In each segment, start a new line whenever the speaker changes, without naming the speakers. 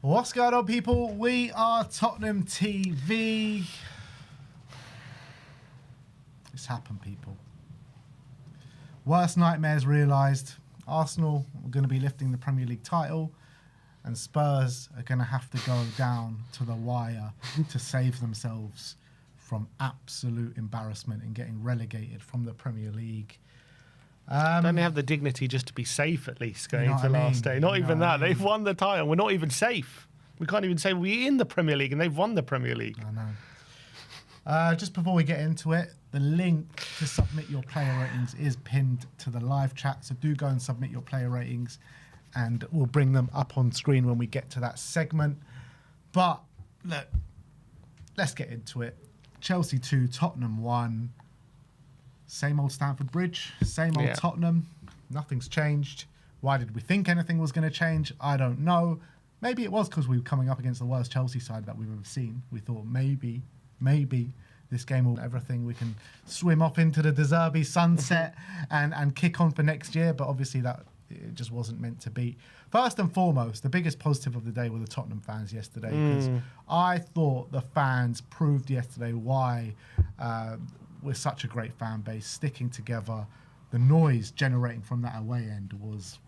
What's going on, people? We are Tottenham TV. It's happened, people. Worst nightmares realised. Arsenal are going to be lifting the Premier League title, and Spurs are going to have to go down to the wire to save themselves from absolute embarrassment and getting relegated from the Premier League.
Don't they have the dignity just to be safe at least going into the last day? Not even that. They've won the title. We're not even safe. We can't even say we're in the Premier League and they've won the Premier League.
I know. Just before we get into it, the link to submit your player ratings is pinned to the live chat. So do go and submit your player ratings and we'll bring them up on screen when we get to that segment. But look, let's get into it. Chelsea 2, Tottenham 1. Same old Stamford Bridge, same old Tottenham. Nothing's changed. Why did we think anything was going to change? I don't know. Maybe it was because we were coming up against the worst Chelsea side that we've ever seen. We thought maybe this game will everything. We can swim off into the De Zerbi sunset and kick on for next year. But obviously that it just wasn't meant to be. First and foremost, the biggest positive of the day were the Tottenham fans yesterday. Because I thought the fans proved yesterday why we're such a great fan base, sticking together. The noise generating from that away end was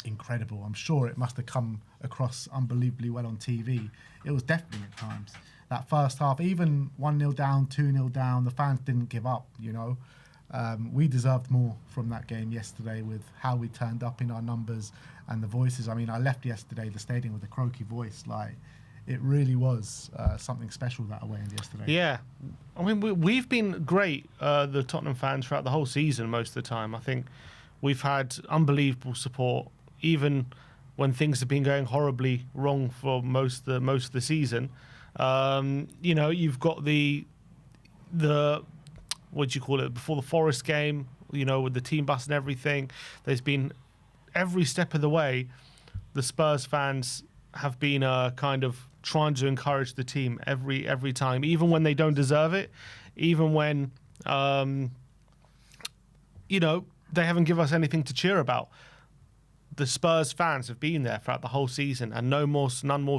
incredible. I'm sure it must have come across unbelievably well on TV. It was deafening at times. That first half, even 1-0 down, 2-0 down, the fans didn't give up, you know. We deserved more from that game yesterday with how we turned up in our numbers and the voices. I mean, I left yesterday, the stadium with a croaky voice. Like, it really was something special that away end yesterday.
Yeah. I mean, we've been great, the Tottenham fans, throughout the whole season most of the time. I think we've had unbelievable support, even when things have been going horribly wrong for most of the season. You know, you've got the what do you call it, before the Forest game, you know, with the team bus and everything. There's been every step of the way, the Spurs fans have been kind of trying to encourage the team every time, even when they don't deserve it, even when you know, they haven't given us anything to cheer about. The Spurs fans have been there throughout the whole season, and none more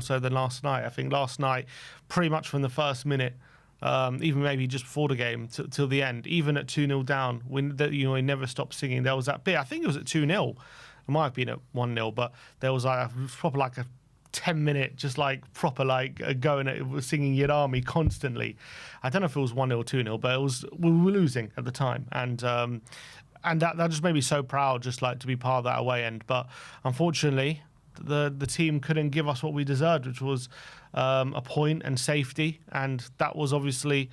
so than last night. I think last night, pretty much from the first minute, even maybe just before the game till the end, even at 2-0 down, when he never stopped singing. There was that bit. I think it was at 2-0. It might have been at 1-0, but there was like a 10-minute just like proper like going at singing Yet Army constantly. I don't know if it was 1-0 or 2-0, but we were losing at the time, and that just made me so proud, just like to be part of that away end. But unfortunately, the team couldn't give us what we deserved, which was a point and safety, and that was obviously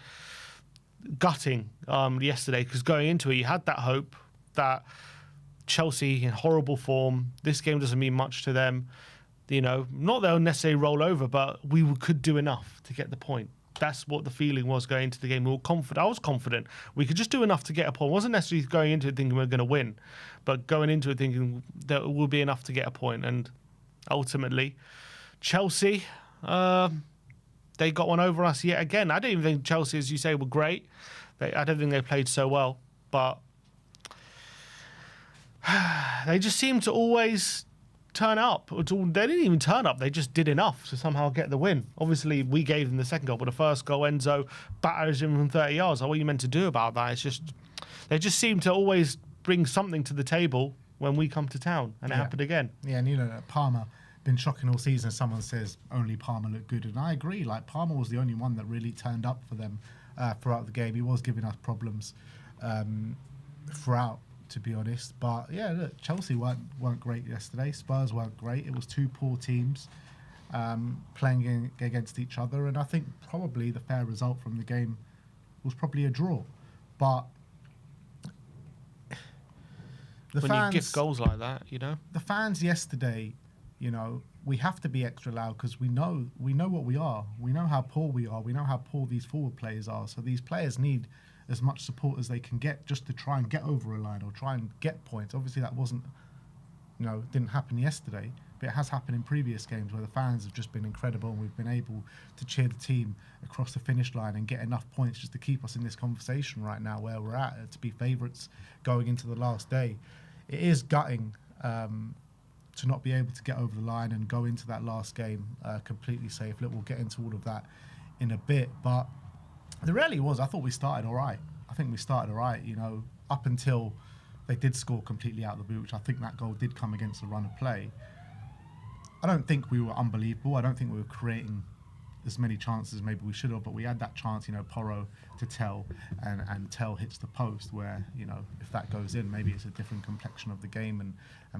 gutting yesterday, because going into it, you had that hope that Chelsea in horrible form, this game doesn't mean much to them. You know, not they'll necessarily roll over, but we could do enough to get the point. That's what the feeling was going into the game. We were confident. I was confident we could just do enough to get a point. I wasn't necessarily going into it thinking we were going to win, but going into it thinking there will be enough to get a point. And ultimately, Chelsea, they got one over us yet again. I don't even think Chelsea, as you say, were great. I don't think they played so well, but they just seemed to always turn up. They didn't even turn up. They just did enough to somehow get the win. Obviously, we gave them the second goal, but the first goal, Enzo batters him from 30 yards. What are you meant to do about that? It's just they just seem to always bring something to the table when we come to town, and it happened again.
Yeah, and you know, Palmer been shocking all season. Someone says only Palmer looked good, and I agree. Like, Palmer was the only one that really turned up for them throughout the game. He was giving us problems throughout, to be honest. But yeah, look, Chelsea weren't great yesterday. Spurs weren't great. It was two poor teams playing against each other, and I think probably the fair result from the game was probably a draw. But
when you give goals like that, you know,
the fans yesterday, you know, we have to be extra loud because we know what we are. We know how poor we are. We know how poor these forward players are. So these players need as much support as they can get just to try and get over a line or try and get points. Obviously, that didn't happen yesterday, but it has happened in previous games where the fans have just been incredible and we've been able to cheer the team across the finish line and get enough points just to keep us in this conversation right now where we're at, to be favourites going into the last day. It is gutting to not be able to get over the line and go into that last game completely safe. Look, we'll get into all of that in a bit, but the reality was I thought we started all right. I think we started all right, you know, up until they did score completely out of the blue, which I think that goal did come against the run of play. I don't think we were unbelievable. I don't think we were creating as many chances as maybe we should have, but we had that chance, you know, Porro to Tell, and Tell hits the post where, you know, if that goes in, maybe it's a different complexion of the game and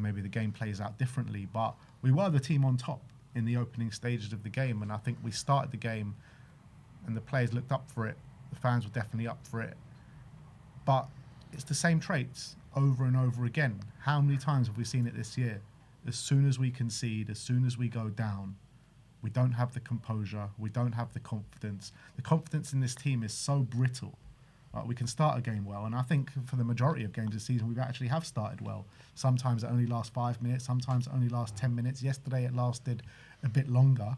maybe the game plays out differently. But we were the team on top in the opening stages of the game, and I think we started the game and the players looked up for it. The fans were definitely up for it. But it's the same traits over and over again. How many times have we seen it this year? As soon as we concede, as soon as we go down, we don't have the composure, we don't have the confidence. The confidence in this team is so brittle. We can start a game well, and I think for the majority of games this season, we've actually have started well. Sometimes it only lasts 5 minutes, sometimes it only lasts 10 minutes. Yesterday it lasted a bit longer.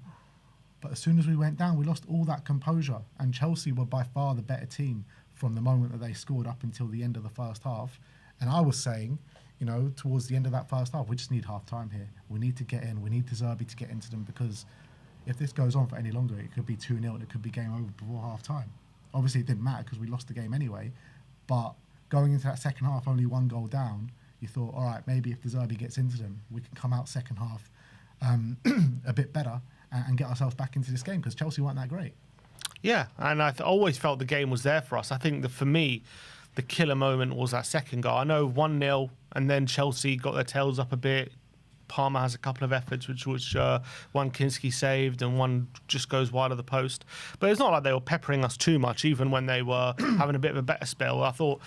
But as soon as we went down, we lost all that composure. And Chelsea were by far the better team from the moment that they scored up until the end of the first half. And I was saying, you know, towards the end of that first half, we just need half time here. We need to get in. We need De Zerbi to get into them, because if this goes on for any longer, it could be 2-0 and it could be game over before half time. Obviously, it didn't matter because we lost the game anyway. But going into that second half, only 1 goal down, you thought, all right, maybe if De Zerbi gets into them, we can come out second half a bit better and get ourselves back into this game, because Chelsea weren't that great.
Yeah, and I always felt the game was there for us. I think that for me, the killer moment was that second goal. I know 1-0, and then Chelsea got their tails up a bit. Palmer has a couple of efforts, which one Kinski saved and one just goes wide of the post. But it's not like they were peppering us too much, even when they were having a bit of a better spell. I thought,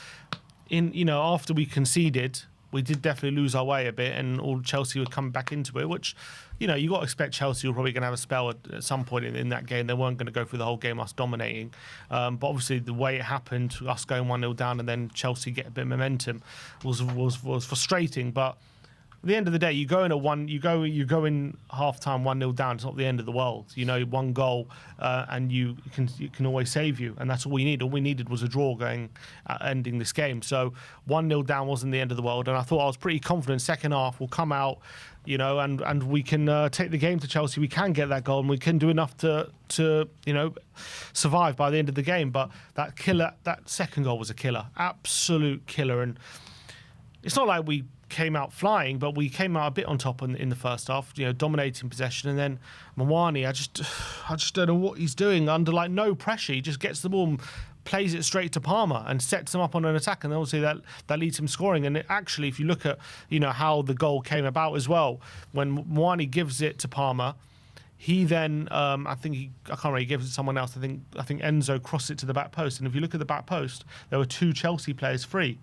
after we conceded, we did definitely lose our way a bit, and all Chelsea would come back into it, which, you know, you got to expect Chelsea were probably going to have a spell at some point in that game. They weren't going to go through the whole game us dominating. But obviously the way it happened, us going 1-0 down and then Chelsea get a bit of momentum was frustrating. But at the end of the day, you go in half time 1-0 down. It's not the end of the world. You know, 1 goal and you can always save you, and that's all we need. All we needed was a draw ending this game. So 1-0 down wasn't the end of the world, and I thought I was pretty confident. Second half we'll come out, you know, and we can take the game to Chelsea. We can get that goal, and we can do enough to survive by the end of the game. But that second goal was a killer, absolute killer, and it's not like we came out flying, but we came out a bit on top in the first half, you know, dominating possession. And then Mwani, I just don't know what he's doing under like no pressure. He just gets the ball and plays it straight to Palmer and sets him up on an attack, and obviously that leads him scoring. And actually, if you look at, you know, how the goal came about as well, when Mwani gives it to Palmer, he then I can't remember, he gives it to someone else. I think Enzo crossed it to the back post, and if you look at the back post, there were 2 Chelsea players free.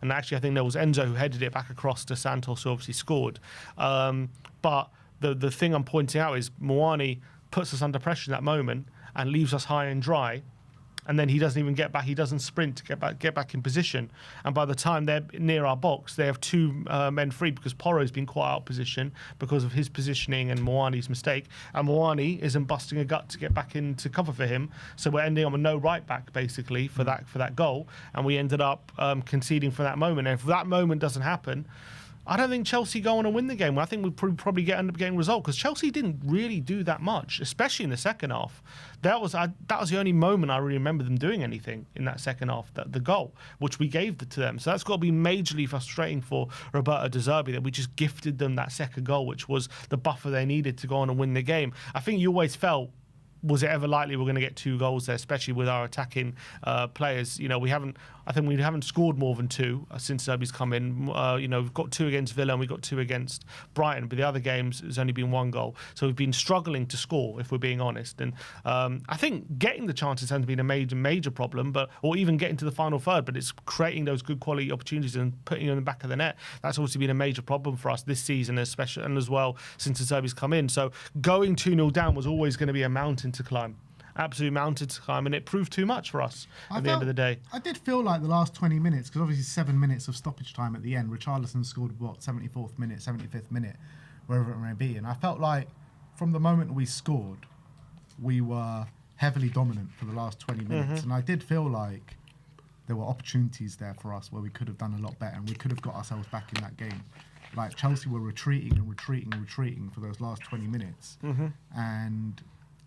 And actually, I think there was Enzo who headed it back across to Santos, who obviously scored. But the thing I'm pointing out is Mwani puts us under pressure in that moment and leaves us high and dry. And then he doesn't even get back. He doesn't sprint to get back in position. And by the time they're near our box, they have 2 men free, because Porro's been quite out of position because of his positioning and Mwani's mistake. And Mwani isn't busting a gut to get back into cover for him. So we're ending up with no right back, basically, for that goal. And we ended up conceding for that moment. And if that moment doesn't happen, I don't think Chelsea go on and win the game. I think we'll probably end up getting a result, because Chelsea didn't really do that much, especially in the second half. That was the only moment I really remember them doing anything in that second half, the goal, which we gave to them. So that's got to be majorly frustrating for Roberto De Zerbi, that we just gifted them that second goal, which was the buffer they needed to go on and win the game. I think you always felt, was it ever likely we're going to get 2 goals there, especially with our attacking players? You know, I think we haven't scored more than 2 since Zerbi's come in. You know, we've got 2 against Villa and we've got 2 against Brighton, but the other games there's only been 1 goal. So we've been struggling to score, if we're being honest. And I think getting the chances hasn't been a major problem, or even getting to the final third, but it's creating those good quality opportunities and putting them in the back of the net. That's obviously been a major problem for us this season, especially, and as well since Zerbi's come in. So going 2-0 down was always going to be a mountain to climb. Absolute mountain to climb, and it proved too much for us at the end of the day.
I did feel like the last 20 minutes, because obviously 7 minutes of stoppage time at the end. Richarlison scored, 74th minute, 75th minute, wherever it may be. And I felt like from the moment we scored, we were heavily dominant for the last 20 minutes. And I did feel like there were opportunities there for us where we could have done a lot better, and we could have got ourselves back in that game. like Chelsea were retreating for those last 20 minutes. And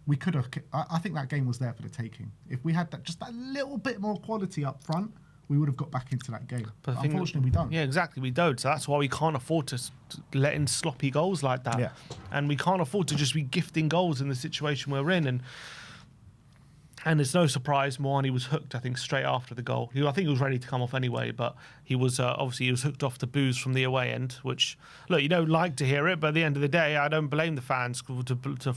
we could have, I think that game was there for the taking. If we had that little bit more quality up front, we would have got back into that game. But unfortunately, we don't.
Yeah, exactly. We don't. So that's why we can't afford to let in sloppy goals like that.
Yeah.
And we can't afford to just be gifting goals in the situation we're in. And it's no surprise Moani was hooked, I think, straight after the goal. I think he was ready to come off anyway, but he was obviously he was hooked off to boos from the away end, which, look, you don't like to hear it, but at the end of the day, I don't blame the fans to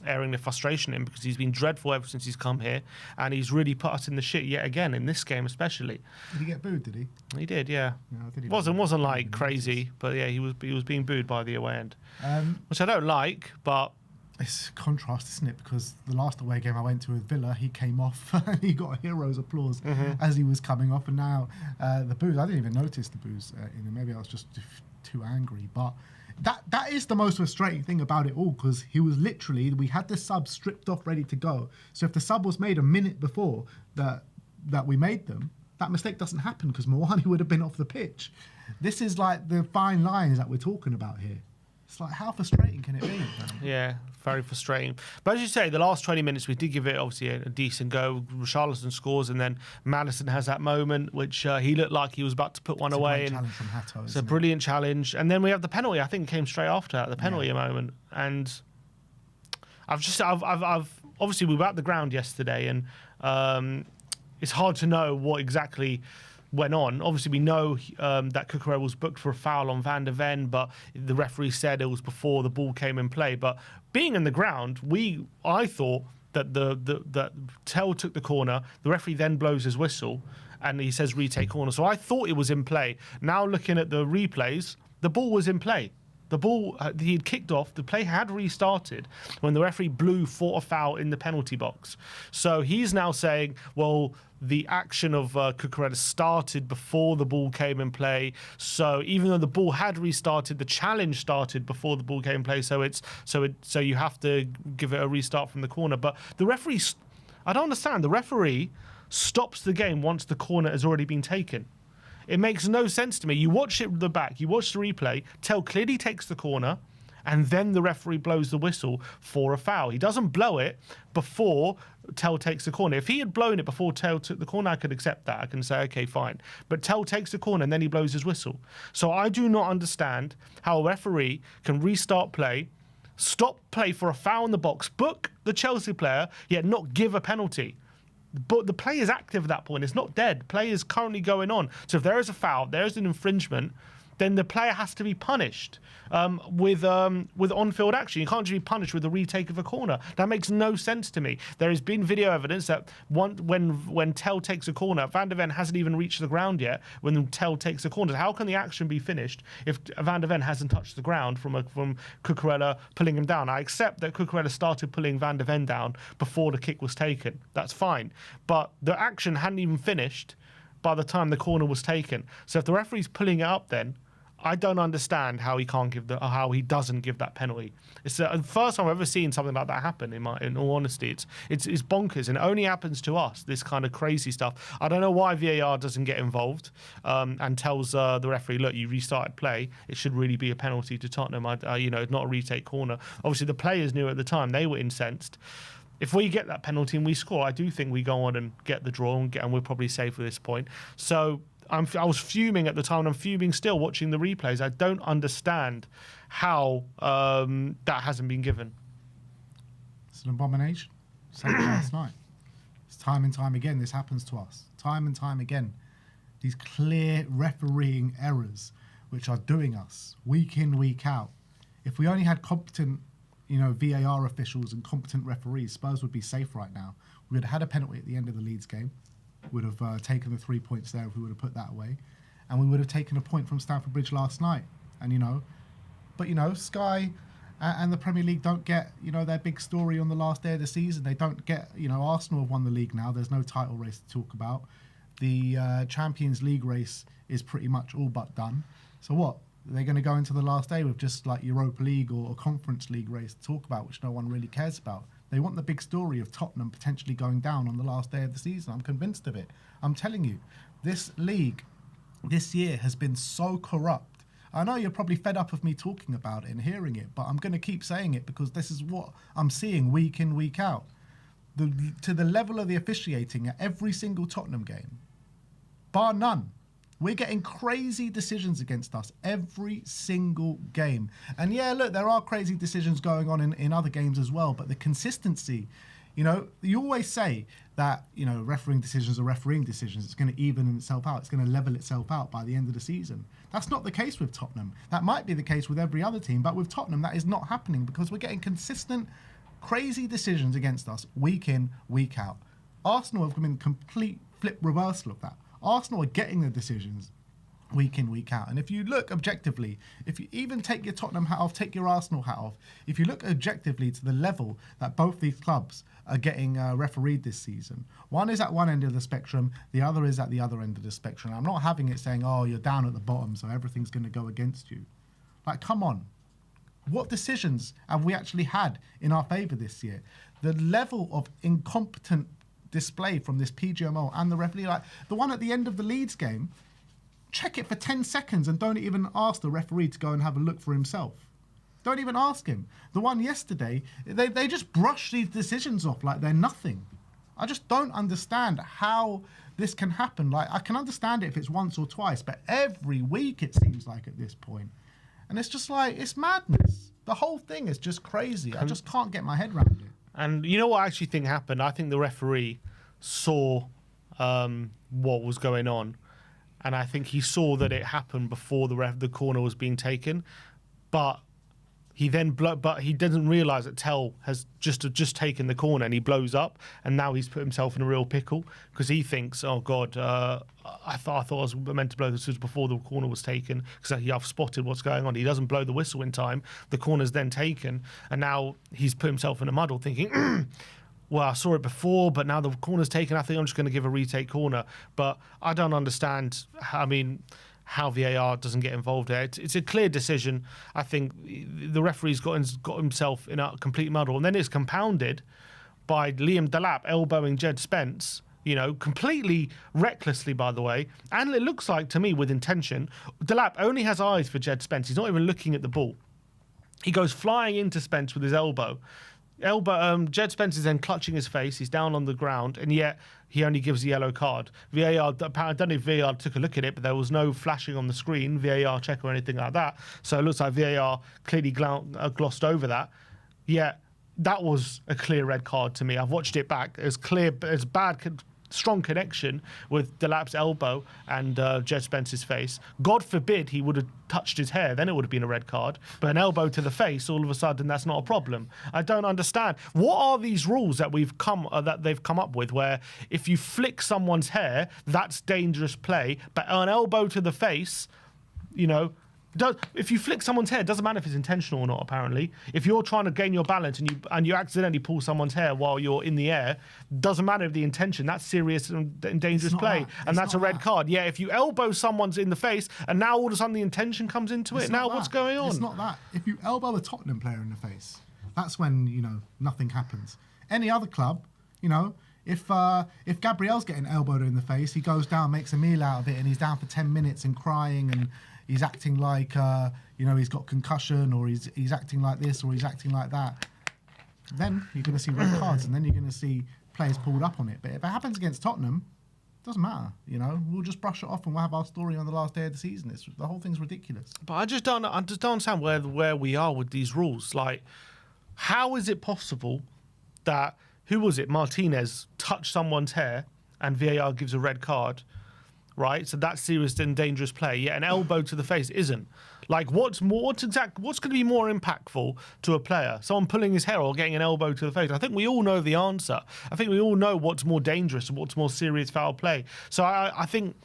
airing their frustration in, because he's been dreadful ever since he's come here, and he's really put us in the shit yet again, in this game especially.
Did he get booed, did he?
He did, yeah. Wasn't like crazy, but yeah, he was being booed by the away end, which I don't like, but...
It's a contrast, isn't it? Because the last away game I went to with Villa, he came off and he got a hero's applause as he was coming off. And now the boos, I didn't even notice the boos. Maybe I was just too angry. But that is the most frustrating thing about it all, because he was literally, we had the sub stripped off, ready to go. So if the sub was made a minute before that we made them, that mistake doesn't happen, because Moani would have been off the pitch. This is like the fine lines that we're talking about here. It's like, how frustrating can it be?
Yeah, very frustrating. But as you say, the last 20 minutes, we did give it, obviously, a decent go. Richarlison scores, and then Maddison has that moment, which he looked like he was about to put one away.
It's a challenge from Hato,
it's a brilliant challenge. And then we have the penalty. I think it came straight after that, the penalty moment. And I've obviously, we were at the ground yesterday, and it's hard to know what exactly went on. Obviously, we know that Cucurella was booked for a foul on Van der Ven, but the referee said it was before the ball came in play. But being in the ground, I thought that that Tell took the corner. The referee then blows his whistle, and he says retake corner. So I thought it was in play. Now looking at the replays, the ball was in play. The ball he had kicked off. The play had restarted when the referee blew for a foul in the penalty box. So he's now saying, well, the action of Cucurella started before the ball came in play. So even though the ball had restarted, the challenge started before the ball came in play. So you have to give it a restart from the corner. But the referee, I don't understand. The referee stops the game once the corner has already been taken. It makes no sense to me. You watch it the back, you watch the replay, Tell clearly takes the corner, and then the referee blows the whistle for a foul. He doesn't blow it before Tell takes the corner. If he had blown it before Tell took the corner, I could accept that. I can say, okay, fine. But Tell takes the corner and then he blows his whistle. So I do not understand how a referee can restart play, stop play for a foul in the box, book the Chelsea player, yet not give a penalty. But the play is active at that point. It's not dead. Play is currently going on. So if there is a foul, there is an infringement, then the player has to be punished with on-field action. You can't just be punished with a retake of a corner. That makes no sense to me. There has been video evidence that when Tell takes a corner, Van der Ven hasn't even reached the ground yet when Tell takes a corner. How can the action be finished if Van der Ven hasn't touched the ground from Cucurella pulling him down? I accept that Cucurella started pulling Van der Ven down before the kick was taken. That's fine. But the action hadn't even finished by the time the corner was taken. So if the referee's pulling it up, then I don't understand how he doesn't give that penalty. It's the first time I've ever seen something like that happen. In all honesty, it's bonkers, and it only happens to us. This kind of crazy stuff. I don't know why VAR doesn't get involved and tells the referee, look, you restarted play. It should really be a penalty to Tottenham. Not a retake corner. Obviously, the players knew at the time. They were incensed. If we get that penalty and we score, I do think we go on and get the draw and we're probably safe at this point. So I was fuming at the time, and I'm fuming still watching the replays. I don't understand how that hasn't been given.
It's an abomination. Same as last night. It's time and time again this happens to us. Time and time again. These clear refereeing errors which are doing us week in, week out. If we only had competent VAR officials and competent referees, Spurs would be safe right now. We would have had a penalty at the end of the Leeds game. Would have taken the 3 points there if we would have put that away, and we would have taken a point from Stamford Bridge last night. And but Sky and the Premier League don't get their big story on the last day of the season. They don't get Arsenal have won the league now. There's no title race to talk about. The Champions League race is pretty much all but done. So what? They're going to go into the last day with just like Europa League or a Conference League race to talk about, which no one really cares about. They want the big story of Tottenham potentially going down on the last day of the season. I'm convinced of it. I'm telling you, this league this year has been so corrupt. I know you're probably fed up of me talking about it and hearing it, but I'm going to keep saying it because this is what I'm seeing week in, week out. To the level of the officiating at every single Tottenham game, bar none. We're getting crazy decisions against us every single game. And yeah, look, there are crazy decisions going on in other games as well, but the consistency, you know, you always say that, you know, refereeing decisions are refereeing decisions. It's going to even itself out. It's going to level itself out by the end of the season. That's not the case with Tottenham. That might be the case with every other team, but with Tottenham, that is not happening because we're getting consistent, crazy decisions against us week in, week out. Arsenal have been complete flip reversal of that. Arsenal are getting the decisions week in, week out. And if you look objectively, if you even take your Tottenham hat off, take your Arsenal hat off, if you look objectively to the level that both these clubs are getting refereed this season, one is at one end of the spectrum, the other is at the other end of the spectrum. I'm not having it saying, oh, you're down at the bottom, so everything's going to go against you. Like, come on. What decisions have we actually had in our favour this year? The level of incompetent display from this PGMO and the referee, like the one at the end of the Leeds game, check it for 10 seconds and don't even ask the referee to go and have a look for himself. Don't even ask him. The one yesterday, they just brush these decisions off like they're nothing. I just don't understand how this can happen. Like, I can understand it if it's once or twice, but every week it seems like at this point. And it's just like, it's madness. The whole thing is just crazy. I just can't get my head around it.
And you know what I actually think happened? I think the referee saw what was going on, and I think he saw that it happened before the corner was being taken, but he doesn't realise that Tell has just taken the corner and he blows up, and now he's put himself in a real pickle because he thinks, oh God, I thought I was meant to blow this was before the corner was taken because I've spotted what's going on. He doesn't blow the whistle in time. The corner's then taken, and now he's put himself in a muddle thinking, well, I saw it before, but now the corner's taken. I think I'm just going to give a retake corner. But I don't understand. How VAR doesn't get involved there. It's a clear decision. I think the referee's got himself in a complete muddle, and then it's compounded by Liam Delap elbowing Jed Spence, you know, completely recklessly, by the way, and it looks like to me with intention. Delap only has eyes for Jed Spence. He's not even looking at the ball. He goes flying into Spence with his elbow. Jed Spence is then clutching his face. He's down on the ground, and yet he only gives a yellow card. VAR, I don't know if VAR took a look at it, but there was no flashing on the screen, VAR check or anything like that. So it looks like VAR clearly glossed over that. Yet that was a clear red card to me. I've watched it back. It's clear, it's bad. Strong connection with Delap's elbow and Jed Spence's face. God forbid he would have touched his hair, then it would have been a red card. But an elbow to the face, all of a sudden, that's not a problem. I don't understand. What are these rules that they've come up with, where if you flick someone's hair, that's dangerous play, but an elbow to the face, you know. If you flick someone's hair, it doesn't matter if it's intentional or not, apparently. If you're trying to gain your balance and you accidentally pull someone's hair while you're in the air, doesn't matter if the intention, that's serious and dangerous play. And that's a red card. Yeah, if you elbow someone's in the face and now all of a sudden the intention comes into it, now what's going on?
It's not that. If you elbow a Tottenham player in the face, that's when, you know, nothing happens. Any other club, you know, if Gabriel's getting elbowed in the face, he goes down, makes a meal out of it, and he's down for 10 minutes and crying and he's acting like, you know, he's got concussion, or he's acting like this, or he's acting like that. Then you're going to see red cards, and then you're going to see players pulled up on it. But if it happens against Tottenham, it doesn't matter. You know, we'll just brush it off, and we'll have our story on the last day of the season. The whole thing's ridiculous.
But I just don't understand where we are with these rules. Like, how is it possible that, who was it, Martinez touched someone's hair and VAR gives a red card? Right, so that's serious and dangerous play. Yet an elbow to the face isn't. Like, what's going to be more impactful to a player? Someone pulling his hair or getting an elbow to the face? I think we all know the answer. I think we all know what's more dangerous and what's more serious foul play. So I think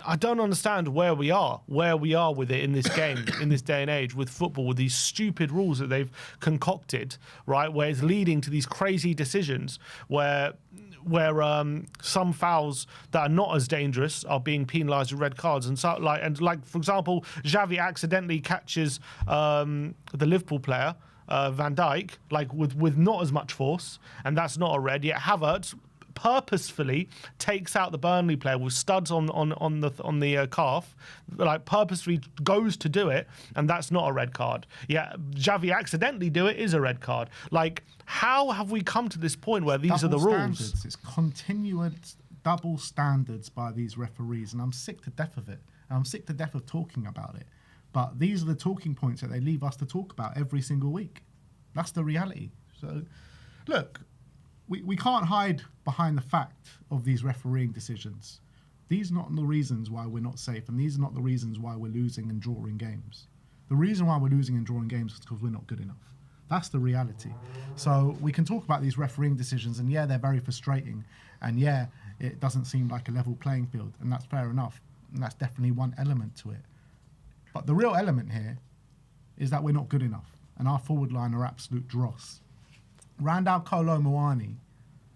I don't understand where we are with it in this game, in this day and age, with football, with these stupid rules that they've concocted, right? Where it's leading to these crazy decisions where some fouls that are not as dangerous are being penalised with red cards, and so like for example, Xavi accidentally catches the Liverpool player Van Dijk with not as much force, and that's not a red. Yet Havertz purposefully takes out the Burnley player with studs on the calf, like purposefully goes to do it, and that's not a red card. Yeah, Xavi accidentally do it is a red card. Like, how have we come to this point where these are the rules?
It's continuous double standards by these referees, and I'm sick to death of it. And I'm sick to death of talking about it. But these are the talking points that they leave us to talk about every single week. That's the reality. So, look, we can't hide behind the fact of these refereeing decisions. These are not the reasons why we're not safe, and these are not the reasons why we're losing and drawing games. The reason why we're losing and drawing games is because we're not good enough. That's the reality. So we can talk about these refereeing decisions, and yeah, they're very frustrating, and yeah, it doesn't seem like a level playing field, and that's fair enough, and that's definitely one element to it. But the real element here is that we're not good enough, and our forward line are absolute dross. Randall Kolo Muani,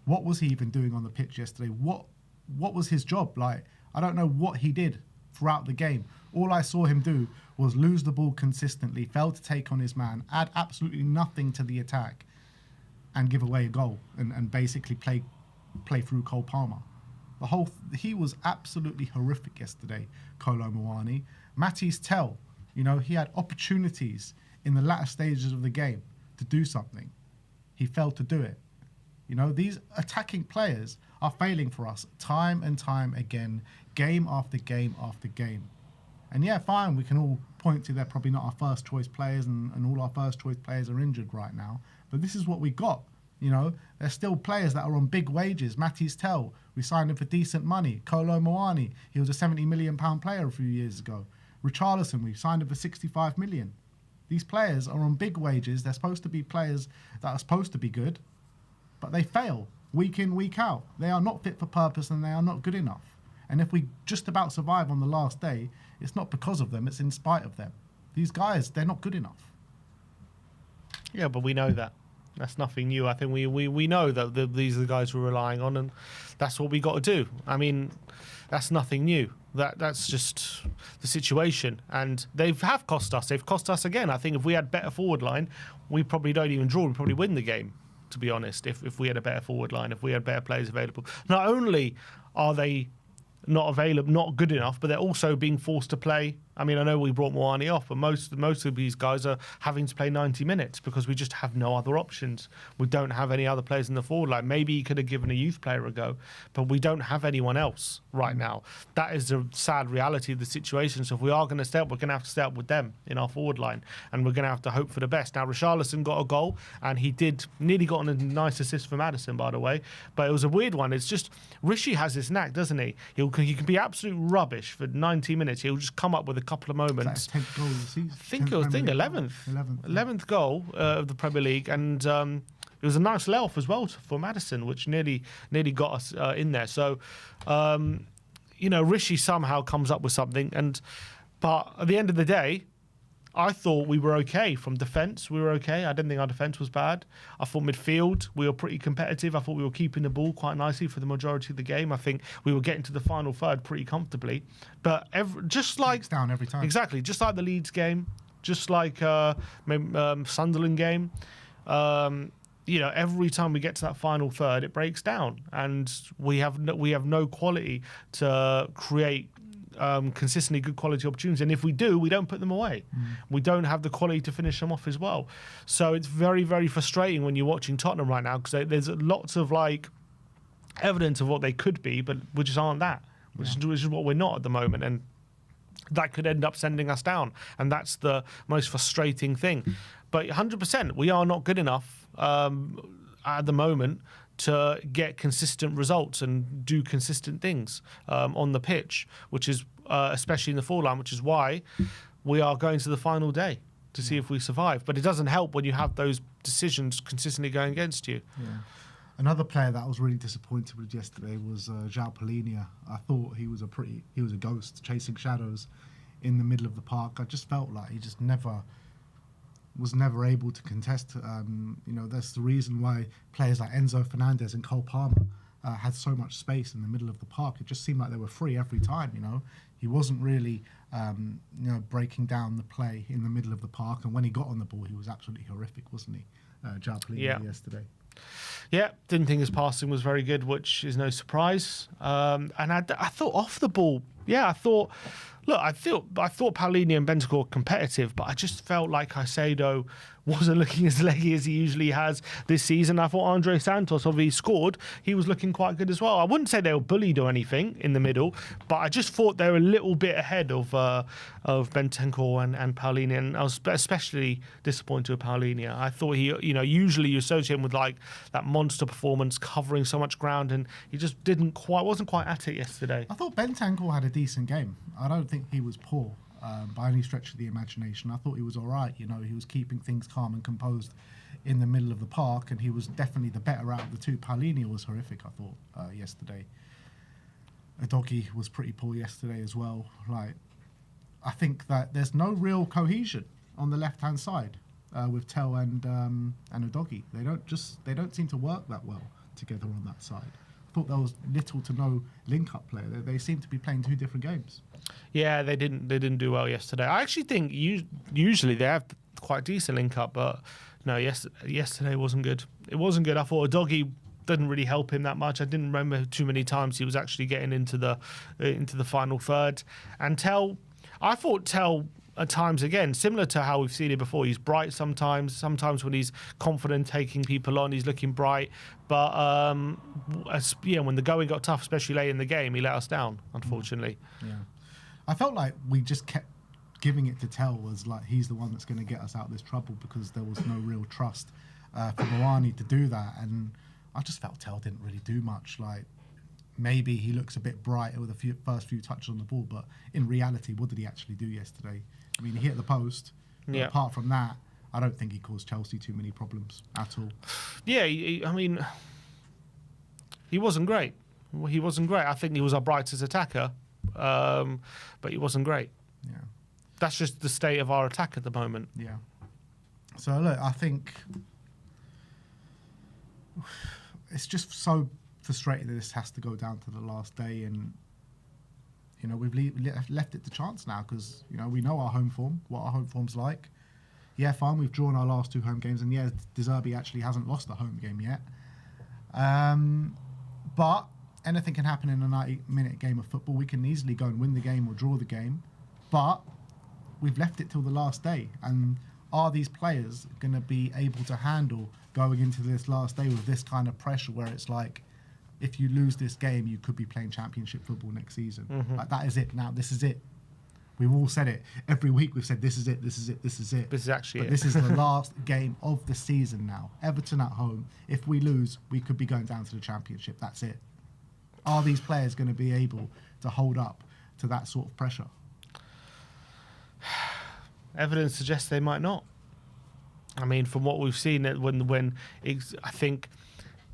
what was he even doing on the pitch yesterday? What was his job? Like, I don't know what he did throughout the game. All I saw him do was lose the ball consistently, fail to take on his man, add absolutely nothing to the attack, and give away a goal, and basically play through Cole Palmer. He was absolutely horrific yesterday, Kolo Muani. Matisse Tell, he had opportunities in the latter stages of the game to do something. He failed to do it. These attacking players are failing for us time and time again, game after game after game. And yeah, fine, we can all point to they're probably not our first choice players, and all our first choice players are injured right now. But this is what we got. There's still players that are on big wages. Matisse Tell, we signed him for decent money. Kolo Muani, he was a £70 million player a few years ago. Richarlison, we signed him for 65 million. These players are on big wages. They're supposed to be players that are supposed to be good, but they fail week in, week out. They are not fit for purpose, and they are not good enough. And if we just about survive on the last day, it's not because of them, it's in spite of them. These guys, they're not good enough.
Yeah, but we know that. That's nothing new. I think we know that these are the guys we're relying on, and that's what we got to do. I mean, that's nothing new. That's just the situation, and they have cost us. They've cost us again. I think if we had better forward line, we probably don't even draw. We probably win the game, to be honest. If we had a better forward line, if we had better players available. Not only are they not available, not good enough, but they're also being forced to play. I mean, I know we brought Moani off, but most of these guys are having to play 90 minutes because we just have no other options. We don't have any other players in the forward line. Maybe he could have given a youth player a go, but we don't have anyone else right now. That is the sad reality of the situation. So if we are going to stay up, we're going to have to stay up with them in our forward line, and we're going to have to hope for the best. Now, Richarlison got a goal, and he nearly got a nice assist from Maddison, by the way, but it was a weird one. It's just, Rishi has this knack, doesn't he? He can be absolute rubbish for 90 minutes. He'll just come up with a couple of moments.
Is that his 10th goal of the season?
I think it was 11th goal of the Premier League, and it was a nice layoff as well for Maddison, which nearly got us in there. So, Rishi somehow comes up with something, but at the end of the day, I thought we were okay from defence. We were okay. I didn't think our defence was bad. I thought midfield, we were pretty competitive. I thought we were keeping the ball quite nicely for the majority of the game. I think we were getting to the final third pretty comfortably. But just like...
It's down every time.
Exactly. Just like the Leeds game, just like Sunderland game, every time we get to that final third, it breaks down. And we have no quality to create consistently good quality opportunities, and if we do, we don't put them away. We don't have the quality to finish them off as well. So it's very, very frustrating when you're watching Tottenham right now, because there's lots of evidence of what they could be, but we just aren't that, which is what we're not at the moment, and that could end up sending us down, and that's the most frustrating thing. But 100%, we are not good enough at the moment to get consistent results and do consistent things on the pitch, which is especially in the forward line, which is why we are going to the final day to see if we survive. But it doesn't help when you have those decisions consistently going against you.
Yeah. Another player that I was really disappointed with yesterday was João Palhinha. I thought he was a ghost chasing shadows in the middle of the park. I just felt like he just was never able to contest. That's the reason why players like Enzo Fernandez and Cole Palmer had so much space in the middle of the park. It just seemed like they were free every time. He wasn't really breaking down the play in the middle of the park, and when he got on the ball, he was absolutely horrific, wasn't he? João Palhinha yesterday.
Yeah, didn't think his passing was very good, which is no surprise. And I thought off the ball, I thought Paulinho and Bentancur were competitive, but I just felt like Caicedo wasn't looking as leggy as he usually has this season. I thought Andre Santos, although he scored, he was looking quite good as well. I wouldn't say they were bullied or anything in the middle, but I just thought they were a little bit ahead of Bentancur and Paulinho, and I was especially disappointed with Paulinho. I thought he, usually you associate him with like that monster performance, covering so much ground, and he just wasn't quite at it yesterday.
I thought Bentancur had a decent game. I don't think he was poor by any stretch of the imagination. I thought he was all right. He was keeping things calm and composed in the middle of the park, and he was definitely the better out of the two. Paulinho was horrific, I thought, yesterday. Udogie was pretty poor yesterday as well. Like, I think that there's no real cohesion on the left-hand side with Tel and Udogie. They don't seem to work that well together on that side. I thought there was little to no link-up play. They seem to be playing two different games.
Yeah, they didn't do well yesterday. I actually think usually they have quite decent link-up, but no, yesterday wasn't good. It wasn't good. I thought Udogie didn't really help him that much. I didn't remember too many times he was actually getting into the final third. And I thought Tel at times, again, similar to how we've seen it before, he's bright sometimes when he's confident taking people on, he's looking bright. But when the going got tough, especially late in the game, he let us down, unfortunately.
Yeah. I felt like we just kept giving it to Tel as like he's the one that's going to get us out of this trouble, because there was no real trust for Moani to do that. And I just felt Tel didn't really do much. Like, maybe he looks a bit bright with the first few touches on the ball, but in reality, what did he actually do yesterday? I mean, he hit the post. Yeah. Apart from that, I don't think he caused Chelsea too many problems at all.
Yeah, I mean, he wasn't great. I think he was our brightest attacker, but he wasn't great.
Yeah.
That's just the state of our attack at the moment.
Yeah. So, look, I think it's just so frustrating that this has to go down to the last day, and we've left it to chance now, because we know our home form, what our home form's like. Yeah, fine, we've drawn our last two home games, and yeah, De Zerbi actually hasn't lost a home game yet. But anything can happen in a 90-minute game of football. We can easily go and win the game or draw the game, but we've left it till the last day. And are these players going to be able to handle going into this last day with this kind of pressure, where it's like, if you lose this game, you could be playing championship football next season. Mm-hmm. Like, that is it now. This is it. We've all said it. Every week we've said, this is it, this is it, this is it.
This is actually it.
This is the last game of the season now. Everton at home. If we lose, we could be going down to the championship. That's it. Are these players going to be able to hold up to that sort of pressure?
Evidence suggests they might not. I mean, from what we've seen, I think,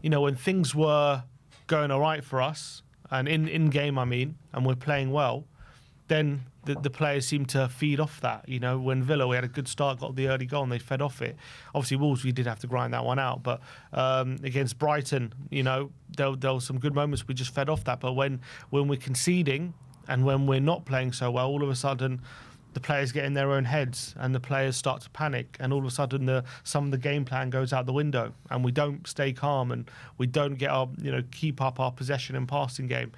when things were going all right for us, and in game, I mean, and we're playing well, then the players seem to feed off that. When Villa, we had a good start, got the early goal, and they fed off it. Obviously, Wolves, we did have to grind that one out, but against Brighton, there were some good moments. We just fed off that. But when we're conceding and when we're not playing so well, all of a sudden the players get in their own heads and the players start to panic, and all of a sudden some of the game plan goes out the window, and we don't stay calm, and we don't get our keep up our possession and passing game.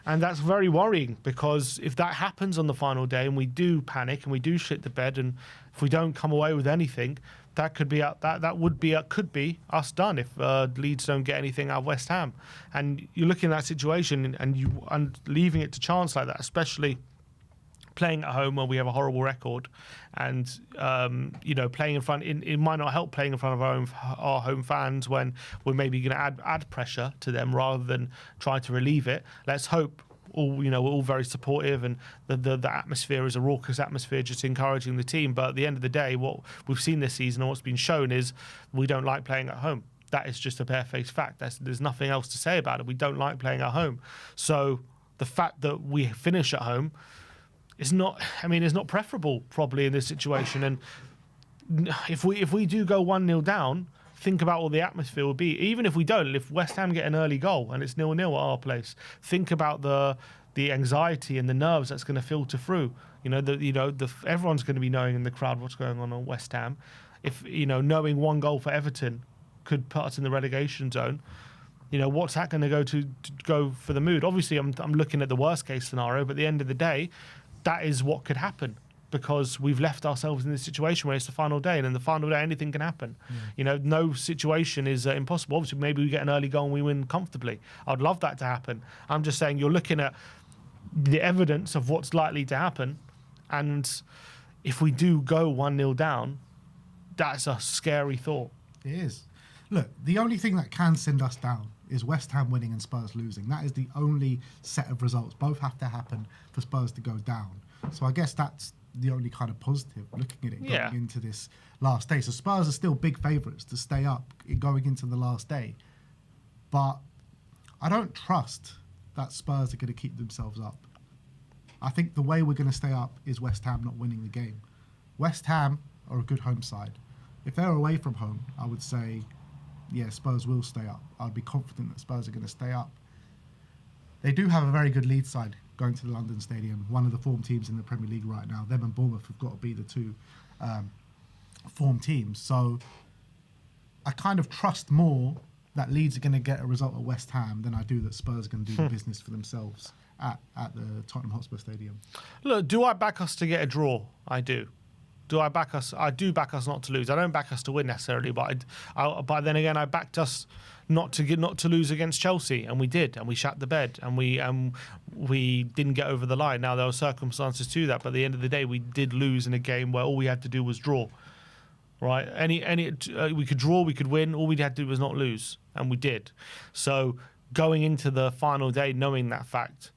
And that's very worrying, because if that happens on the final day and we do panic and we do shit the bed, and if we don't come away with anything, that could be could be us done if Leeds don't get anything out of West Ham. And you look in that situation and leaving it to chance like that, especially playing at home where we have a horrible record, and playing in front, it might not help playing in front of our home fans when we're maybe going to add pressure to them rather than try to relieve it. Let's hope we're all very supportive, and the atmosphere is a raucous atmosphere, just encouraging the team. But at the end of the day, what we've seen this season and what's been shown is we don't like playing at home. That is just a barefaced fact. There's nothing else to say about it. We don't like playing at home. So the fact that we finish at home, it's not preferable probably in this situation. And if we do go 1-0 down, think about what the atmosphere will be. Even if we don't, if West Ham get an early goal and it's 0-0 at our place, think about the anxiety and the nerves that's going to filter through. Everyone's going to be knowing in the crowd what's going on West Ham. If knowing one goal for Everton could put us in the relegation zone. You know, what's that going to go for the mood? Obviously, I'm looking at the worst case scenario, but at the end of the day, that is what could happen, because we've left ourselves in this situation where it's the final day, and in the final day, anything can happen. You know, no situation is impossible. Obviously, maybe we get an early goal and we win comfortably. I'd love that to happen. I'm just saying, you're looking at the evidence of what's likely to happen, and if we do go 1-0 down, that's a scary thought.
It is. Look, the only thing that can send us down is West Ham winning and Spurs losing. That is the only set of results. Both have to happen for Spurs to go down. So I guess that's the only kind of positive looking at it going into this last day. So Spurs are still big favourites to stay up going into the last day. But I don't trust that Spurs are going to keep themselves up. I think the way we're going to stay up is West Ham not winning the game. West Ham are a good home side. If they're away from home, I would say, yeah, Spurs will stay up. I'd be confident that Spurs are going to stay up. They do have a very good lead side going to the London Stadium, one of the form teams in the Premier League right now. Them and Bournemouth have got to be the two form teams. So I kind of trust more that Leeds are going to get a result at West Ham than I do that Spurs are going to do the business for themselves at the Tottenham Hotspur Stadium.
Look, do I back us to get a draw? I do. Do I back us? I do back us not to lose. I don't back us to win necessarily, but then again, I backed us not to lose against Chelsea, and we did, and we shat the bed, and we didn't get over the line. Now there were circumstances to that, but at the end of the day, we did lose in a game where all we had to do was draw. Right? We could draw, we could win. All we had to do was not lose, and we did. So going into the final day, knowing that fact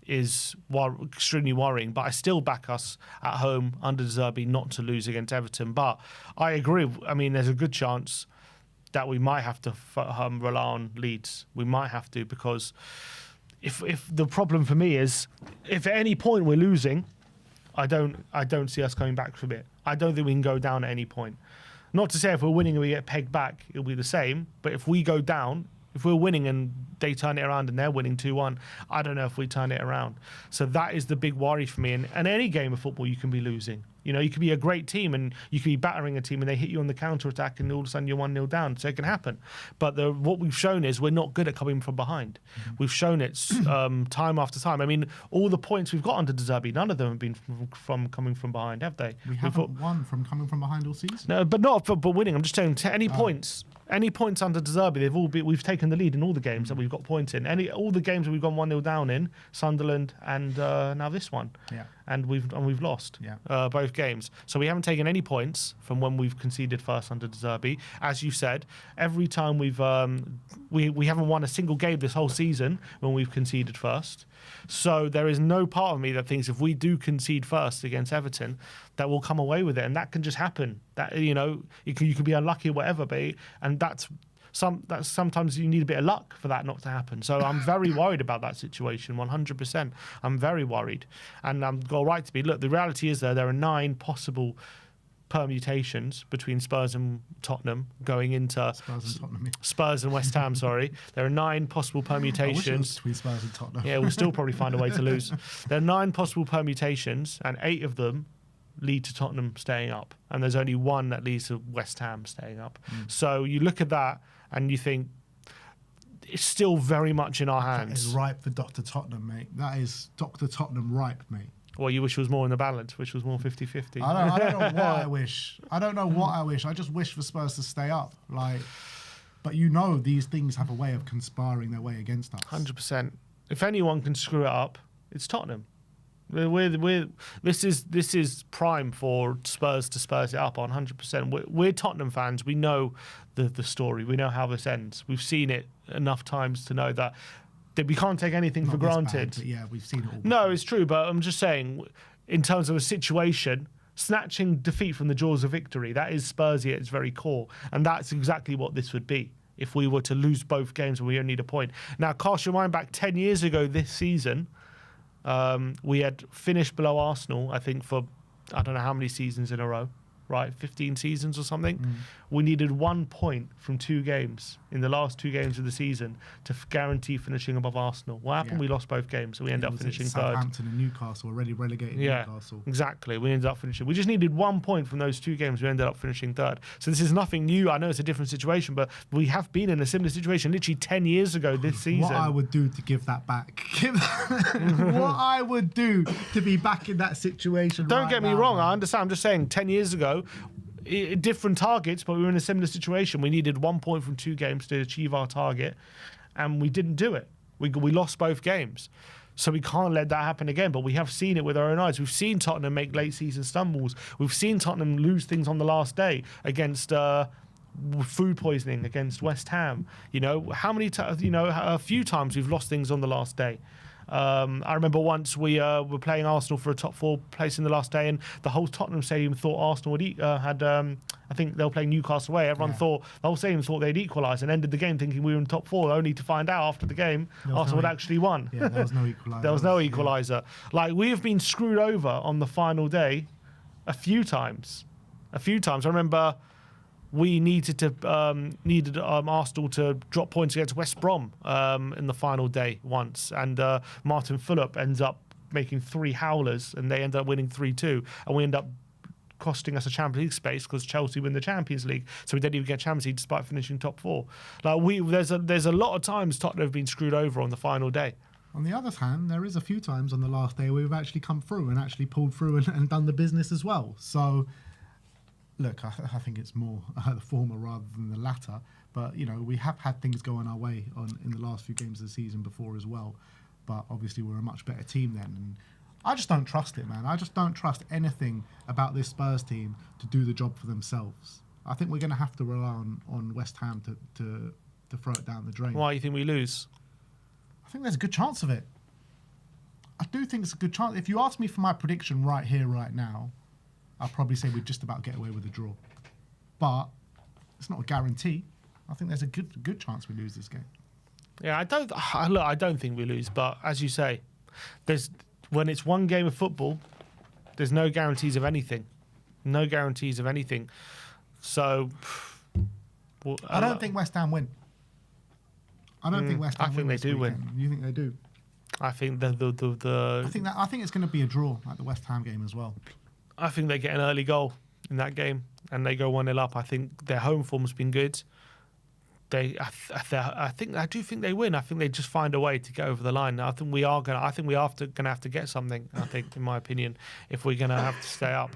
is extremely worrying, but I still back us at home under De Zerbi not to lose against Everton. But I agree. I mean, there's a good chance that we might have to rely on Leeds. We might have to, because if the problem for me is, if at any point we're losing, I don't see us coming back from it. I don't think we can go down at any point. Not to say if we're winning and we get pegged back, it'll be the same. But if we go down, if we're winning and they turn it around and they're winning 2-1, I don't know if we turn it around. So that is the big worry for me. And any game of football, you can be losing. You know, you could be a great team and you could be battering a team and they hit you on the counter-attack and all of a sudden you're 1-0 down. So it can happen. But what we've shown is we're not good at coming from behind. We've shown it time after time. I mean, all the points we've got under De Zerbi, none of them have been from coming from behind, have they?
We haven't won from coming from behind all season.
No, but not for winning. I'm just saying, any points under De Zerbi, we've taken the lead in all the games that we've got points in. All the games that we've gone 1-0 down in, Sunderland and now this one.
Yeah.
And we've lost both games. So we haven't taken any points from when we've conceded first under De Zerbi. As you said, every time we haven't won a single game this whole season when we've conceded first. So there is no part of me that thinks if we do concede first against Everton, that we'll come away with it, and that can just happen. That, you know, you could be unlucky or whatever, and that's sometimes you need a bit of luck for that not to happen. So I'm very worried about that situation, 100%. I'm very worried, and I'm got a right to be. Look, the reality is there are 9 possible permutations between Spurs and Tottenham going into Spurs and West Ham. Sorry, there are 9 possible permutations.
I wish it was between Spurs and Tottenham.
Yeah, we'll still probably find a way to lose. There are 9 possible permutations, and 8 of them lead to Tottenham staying up, and there's only 1 that leads to West Ham staying up. So you look at that and you think it's still very much in our hands.
That is ripe for Dr. Tottenham, mate. That is Dr. Tottenham ripe, mate.
Well, you wish it was more in the balance, which was more 50-50.
I don't know what I wish. I don't know what I wish. I just wish for Spurs to stay up. But you know these things have a way of conspiring their way against us.
100%. If anyone can screw it up, it's Tottenham. This is prime for Spurs to Spurs it up on 100%. We're Tottenham fans. We know the story. We know how this ends. We've seen it enough times to know that we can't take anything for granted.
Bad, yeah, we've seen it all before.
No, it's true, but I'm just saying, in terms of a situation, snatching defeat from the jaws of victory, that is Spursy at its very core, and that's exactly what this would be if we were to lose both games and we only need a point. Now, cast your mind back 10 years ago this season, we had finished below Arsenal, I think, for I don't know how many seasons in a row. right? 15 seasons or something. We needed 1 point from 2 games in the last 2 games of the season to guarantee finishing above Arsenal. What happened?
Yeah.
We lost both games, so we ended up finishing third.
Southampton and Newcastle already relegated.
Yeah,
Newcastle.
exactly. We ended up finishing. We just needed 1 point from those 2 games. We ended up finishing third. So this is nothing new. I know it's a different situation, but we have been in a similar situation literally 10 years ago this season.
What I would do to give that back. What I would do to be back in that situation.
Don't
right
get me
now,
wrong.
man.
I understand. I'm just saying 10 years ago, different targets, but we were in a similar situation. We needed 1 point from 2 games to achieve our target, and we didn't do it. We lost both games. So we can't let that happen again. But we have seen it with our own eyes. We've seen Tottenham make late season stumbles. We've seen Tottenham lose things on the last day against food poisoning against West Ham. You know, how many times? You know, a few times we've lost things on the last day. I remember once we were playing Arsenal for a top 4 place in the last day, and the whole Tottenham stadium thought Arsenal had. I think they were playing Newcastle away. Everyone thought, the whole stadium thought they'd equalise and ended the game thinking we were in top 4, only to find out after the game Arsenal had actually won.
Yeah, there was no equaliser.
There was no equaliser. Like, we have been screwed over on the final day a few times. I remember we needed Arsenal to drop points against West Brom in the final day once, and Martin Phillip ends up making 3 howlers, and they end up winning 3-2, and we end up costing us a Champions League space because Chelsea win the Champions League, so we didn't even get Champions League despite finishing top 4. Like, there's a lot of times Tottenham have been screwed over on the final day.
On the other hand, there is a few times on the last day where we've actually come through and actually pulled through and done the business as well. So, look, I think it's more the former rather than the latter. But, you know, we have had things going our way in the last few games of the season before as well. But obviously we're a much better team then. And I just don't trust it, man. I just don't trust anything about this Spurs team to do the job for themselves. I think we're going to have to rely on West Ham to throw it down the drain.
Why do you think we lose?
I think there's a good chance of it. I do think it's a good chance. If you ask me for my prediction right here, right now, I'll probably say we'd just about get away with a draw. But it's not a guarantee. I think there's a good chance we lose this game.
Yeah, I don't think we lose. But as you say, when it's one game of football, there's no guarantees of anything. No guarantees of anything. So,
I don't think West Ham win. I don't think West Ham win.
I think they do
weekend.
win.
You think they do?
I think
I think it's going to be a draw at the West Ham game as well.
I think they get an early goal in that game and they go 1-0 up. I think their home form's been good. I do think they win. I think they just find a way to get over the line. I think we are gonna have to get something. I think, in my opinion, if we're gonna have to stay up,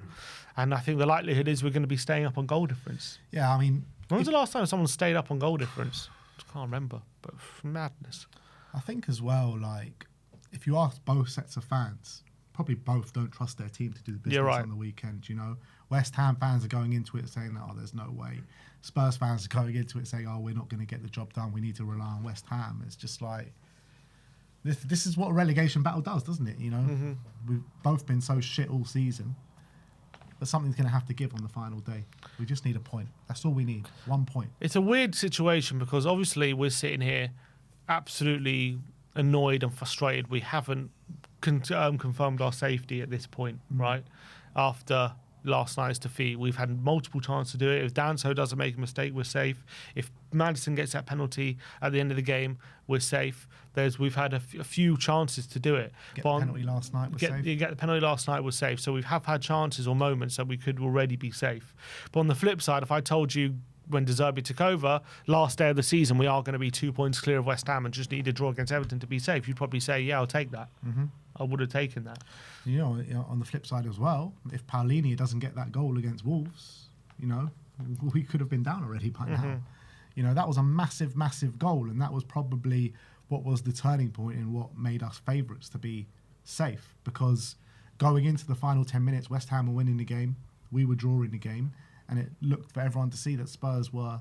and I think the likelihood is we're going to be staying up on goal difference.
Yeah, I mean,
when was the last time someone stayed up on goal difference? I can't remember, but madness.
I think as well, like, if you ask both sets of fans, probably both don't trust their team to do the business on the weekend. You know, West Ham fans are going into it saying, "Oh, there's no way." Spurs fans are going into it saying, "Oh, we're not going to get the job done. We need to rely on West Ham." It's just like this is what a relegation battle does, doesn't it? You know, we've both been so shit all season, but something's going to have to give on the final day. We just need a point. That's all we need. 1 point.
It's a weird situation because obviously we're sitting here absolutely annoyed and frustrated. We haven't confirmed our safety at this point, right? After last night's defeat, we've had multiple chances to do it. If Danso doesn't make a mistake, we're safe. If Maddison gets that penalty at the end of the game, we're safe. We've had a few chances to do it.
Get the penalty last night was safe.
You get the penalty last night was safe. So we have had chances or moments that we could already be safe. But on the flip side, if I told you when De Zerbi took over, last day of the season, we are going to be 2 points clear of West Ham and just need a draw against Everton to be safe, you'd probably say, yeah, I'll take that. I would have taken that.
You know, on the flip side as well, if Paulinho doesn't get that goal against Wolves, you know, we could have been down already by now. You know, that was a massive, massive goal, and that was probably what was the turning point in what made us favourites to be safe, because going into the final 10 minutes, West Ham were winning the game, we were drawing the game, and it looked for everyone to see that Spurs were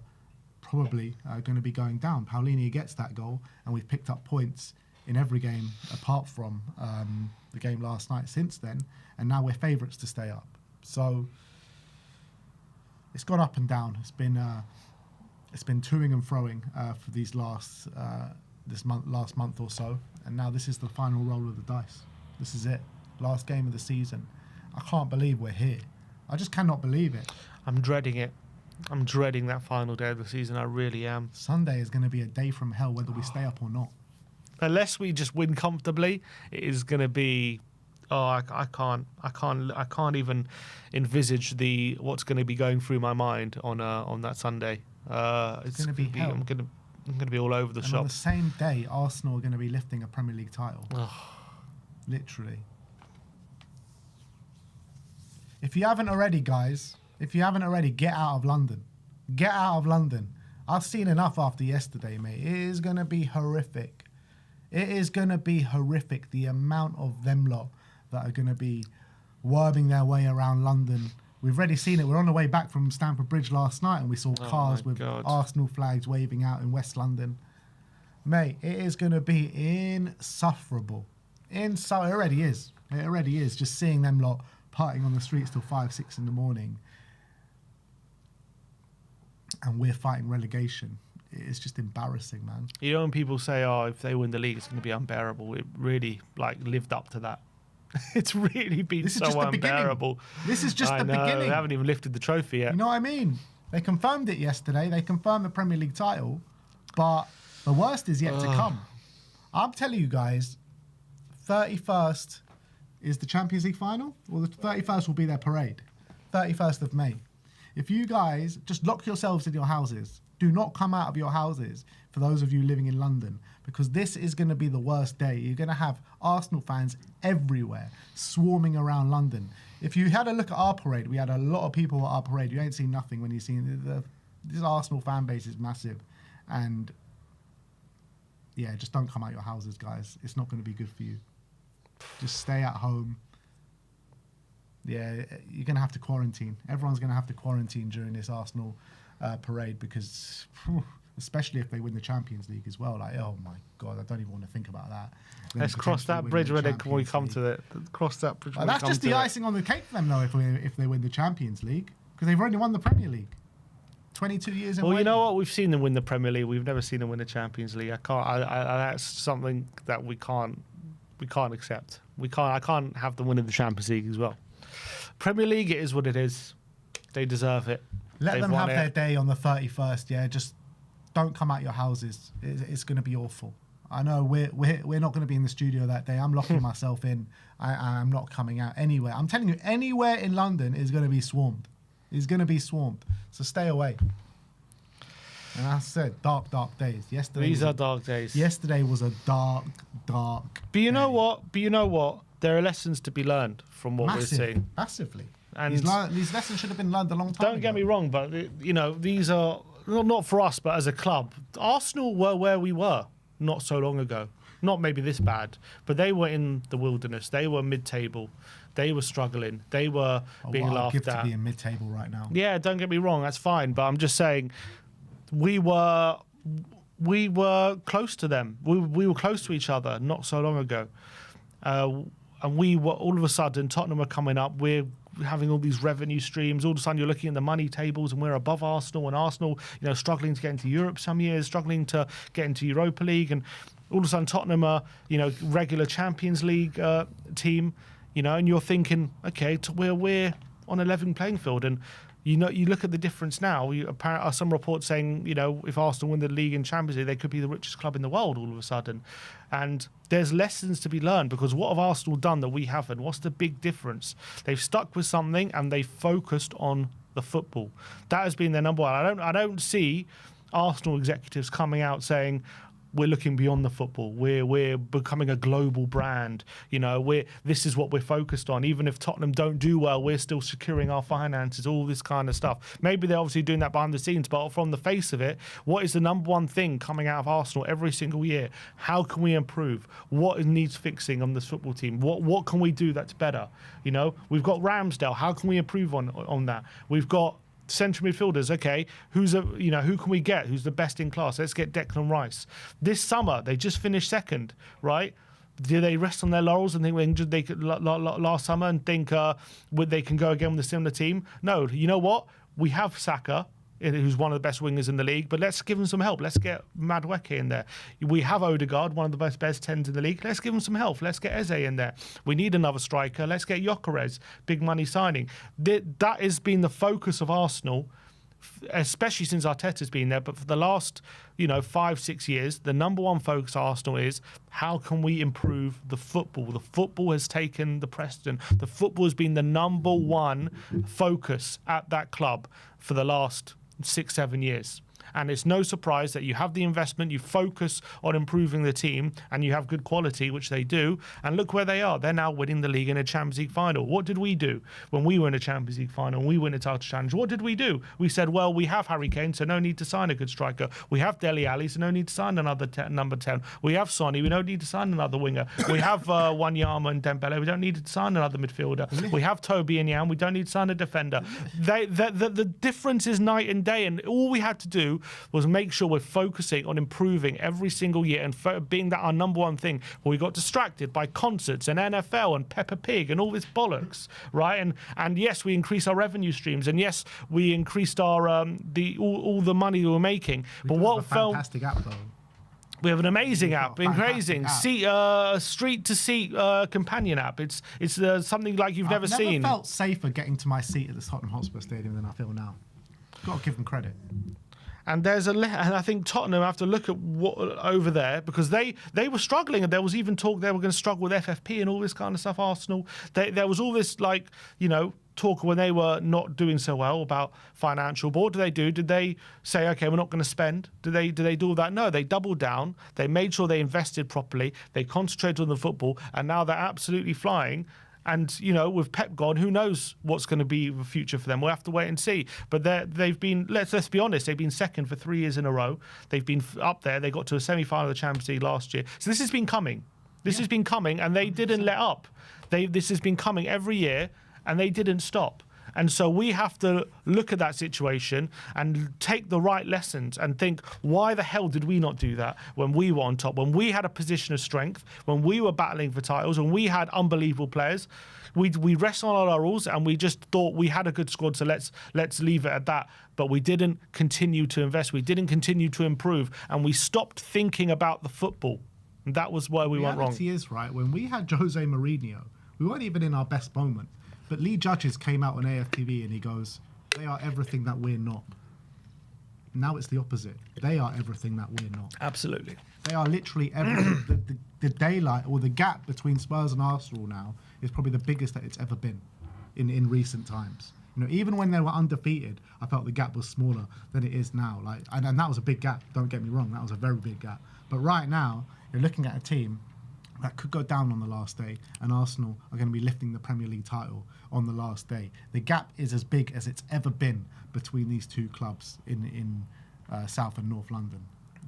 probably going to be going down. Paulinho gets that goal, and we've picked up points in every game apart from the game last night since then, and now we're favourites to stay up. So it's gone up and down. It's been toing and froing for these last month or so, and now this is the final roll of the dice. This is it, last game of the season. I can't believe we're here. I just cannot believe it.
I'm dreading it. I'm dreading that final day of the season. I really am.
Sunday is going to be a day from hell, whether we stay up or not.
Unless we just win comfortably, it is going to be. Oh, I can't even envisage what's going to be going through my mind on that Sunday. It's
going to be hell.
I'm going to be all over the
and
shop.
On the same day, Arsenal are going to be lifting a Premier League title. Literally. If you haven't already, guys, get out of London. Get out of London. I've seen enough after yesterday, mate. It is going to be horrific. It is going to be horrific, the amount of them lot that are going to be worming their way around London. We've already seen it. We're on the way back from Stamford Bridge last night and we saw cars with Arsenal flags waving out in West London. Mate, it is going to be insufferable. It already is. It already is. Just seeing them lot partying on the streets till 5, 6 in the morning. And we're fighting relegation. It's just embarrassing, man.
You know when people say, oh, if they win the league, it's going to be unbearable. It really lived up to that. It's really been so unbearable.
This is just the beginning.
They haven't even lifted the trophy yet.
You know what I mean? They confirmed it yesterday. They confirmed the Premier League title. But the worst is yet to come. I'm telling you guys, 31st is the Champions League final. Well, the 31st will be their parade. 31st of May. If you guys just lock yourselves in your houses, do not come out of your houses for those of you living in London, because this is going to be the worst day. You're going to have Arsenal fans everywhere swarming around London. If you had a look at our parade, we had a lot of people at our parade. You ain't seen nothing when you've seen this Arsenal fan base is massive. And yeah, just don't come out your houses, guys. It's not going to be good for you. Just stay at home. Yeah, you're going to have to quarantine. Everyone's going to have to quarantine during this Arsenal parade because, especially if they win the Champions League as well. Like, oh my God, I don't even want to think about that.
Let's cross that bridge when we come to it. Cross that bridge.
That's just the icing on the cake for them, though, if they win the Champions League, because they've already won the Premier League. 22 years in.
Well, you know what? We've seen them win the Premier League. We've never seen them win the Champions League. That's something that we can't accept. I can't have them winning the Champions League as well. Premier League, it is what it is. They deserve it.
Let them have their day on the 31st. Yeah, just don't come out your houses. It's going to be awful. I know we're not going to be in the studio that day. I'm locking myself in. I'm not coming out anywhere. I'm telling you, anywhere in London is going to be swarmed. It's going to be swarmed. So stay away. And I said, dark days.
These are dark days.
Yesterday was a dark
But you know what? There are lessons to be learned from what we're seeing.
Massively.
And
these lessons should have been learned a long time ago.
Don't get me wrong, but these are not for us, but as a club. Arsenal were where we were not so long ago. Not maybe this bad, but they were in the wilderness. They were mid-table. They were struggling. They were being laughed at.
To be in mid-table right now.
Yeah, don't get me wrong. That's fine, but I'm just saying we were close to them. We were close to each other not so long ago. And we were, all of a sudden, Tottenham are coming up. We're having all these revenue streams. All of a sudden, you're looking at the money tables, and we're above Arsenal. And Arsenal, struggling to get into Europe some years, struggling to get into Europa League. And all of a sudden, Tottenham are, regular Champions League team. And you're thinking, okay, we're on a level playing field. And you look at the difference now. Some reports saying, if Arsenal win the league and Champions League, they could be the richest club in the world all of a sudden. And there's lessons to be learned, because what have Arsenal done that we haven't? What's the big difference? They've stuck with something and they focused on the football. That has been their number one. I don't see Arsenal executives coming out saying, we're looking beyond the football. We're becoming a global brand. This is what we're focused on. Even if Tottenham don't do well, we're still securing our finances, all this kind of stuff. Maybe they're obviously doing that behind the scenes, but from the face of it, what is the number one thing coming out of Arsenal every single year? How can we improve? What needs fixing on this football team? What can we do that's better? We've got Ramsdale. How can we improve on that? We've got central midfielders, okay, who can we get? Who's the best in class? Let's get Declan Rice. This summer, they just finished second, right? Do they rest on their laurels and think they could last summer and think they can go again with a similar team? No, you know what? We have Saka who's one of the best wingers in the league, but let's give him some help. Let's get Madueke in there. We have Odegaard, one of the best 10s in the league. Let's give him some help. Let's get Eze in there. We need another striker. Let's get Gyökeres, big money signing. That has been the focus of Arsenal, especially since Arteta's been there, but for the last 5-6 years, the number one focus of Arsenal is how can we improve the football. The football has taken the precedent. The football has been the number one focus at that club for the last 6-7 years. And it's no surprise that you have the investment, you focus on improving the team, and you have good quality, which they do. And look where they are. They're now winning the league in a Champions League final. What did we do when we were in a Champions League final and we win a title challenge? What did we do? We said, well, we have Harry Kane, so no need to sign a good striker. We have Dele Alli, so no need to sign another number 10. We have Sonny, we don't need to sign another winger. We have Wanyama and Dembele, we don't need to sign another midfielder. We have Toby and Yan, we don't need to sign a defender. The difference is night and day, and all we had to do was make sure we're focusing on improving every single year and being that our number one thing. Well, we got distracted by concerts and NFL and Peppa Pig and all this bollocks, right? And yes, we increased our revenue streams, and yes, we increased our all the money we were making. But what felt
fantastic app though.
We have an amazing app, increasing street to seat companion app. It's something like you've never seen.
I've never felt safer getting to my seat at the Tottenham Hotspur Stadium than I feel now. Got to give them credit.
And and I think Tottenham have to look at what over there, because they were struggling, and there was even talk they were going to struggle with FFP and all this kind of stuff. Arsenal, there was all this talk when they were not doing so well about financial. But what did they do? Did they say, okay, we're not going to spend? Did they do all that? No, they doubled down. They made sure they invested properly. They concentrated on the football, and now they're absolutely flying. And, with Pep gone, who knows what's going to be the future for them? We'll have to wait and see. But they've been, let's be honest, they've been second for 3 years in a row. They've been up there. They got to a semi-final of the Champions League last year. So this has been coming. This has been coming, and they didn't let up. This has been coming every year, and they didn't stop. And so we have to look at that situation and take the right lessons and think, why the hell did we not do that when we were on top, when we had a position of strength, when we were battling for titles, when we had unbelievable players? We rest on our laurels and we just thought we had a good squad, so let's leave it at that. But we didn't continue to invest. We didn't continue to improve, and we stopped thinking about the football. And that was where we went wrong.
The reality is, right, when we had Jose Mourinho, we weren't even in our best moment. But Lee Judges came out on AFTV and he goes, they are everything that we're not. Now it's the opposite. They are everything that we're not.
Absolutely.
They are literally everything. The daylight or the gap between Spurs and Arsenal now is probably the biggest that it's ever been in recent times. Even when they were undefeated, I felt the gap was smaller than it is now. And that was a big gap. Don't get me wrong. That was a very big gap. But right now, you're looking at a team that could go down on the last day, and Arsenal are going to be lifting the Premier League title on the last day. The gap is as big as it's ever been between these two clubs in South and North London.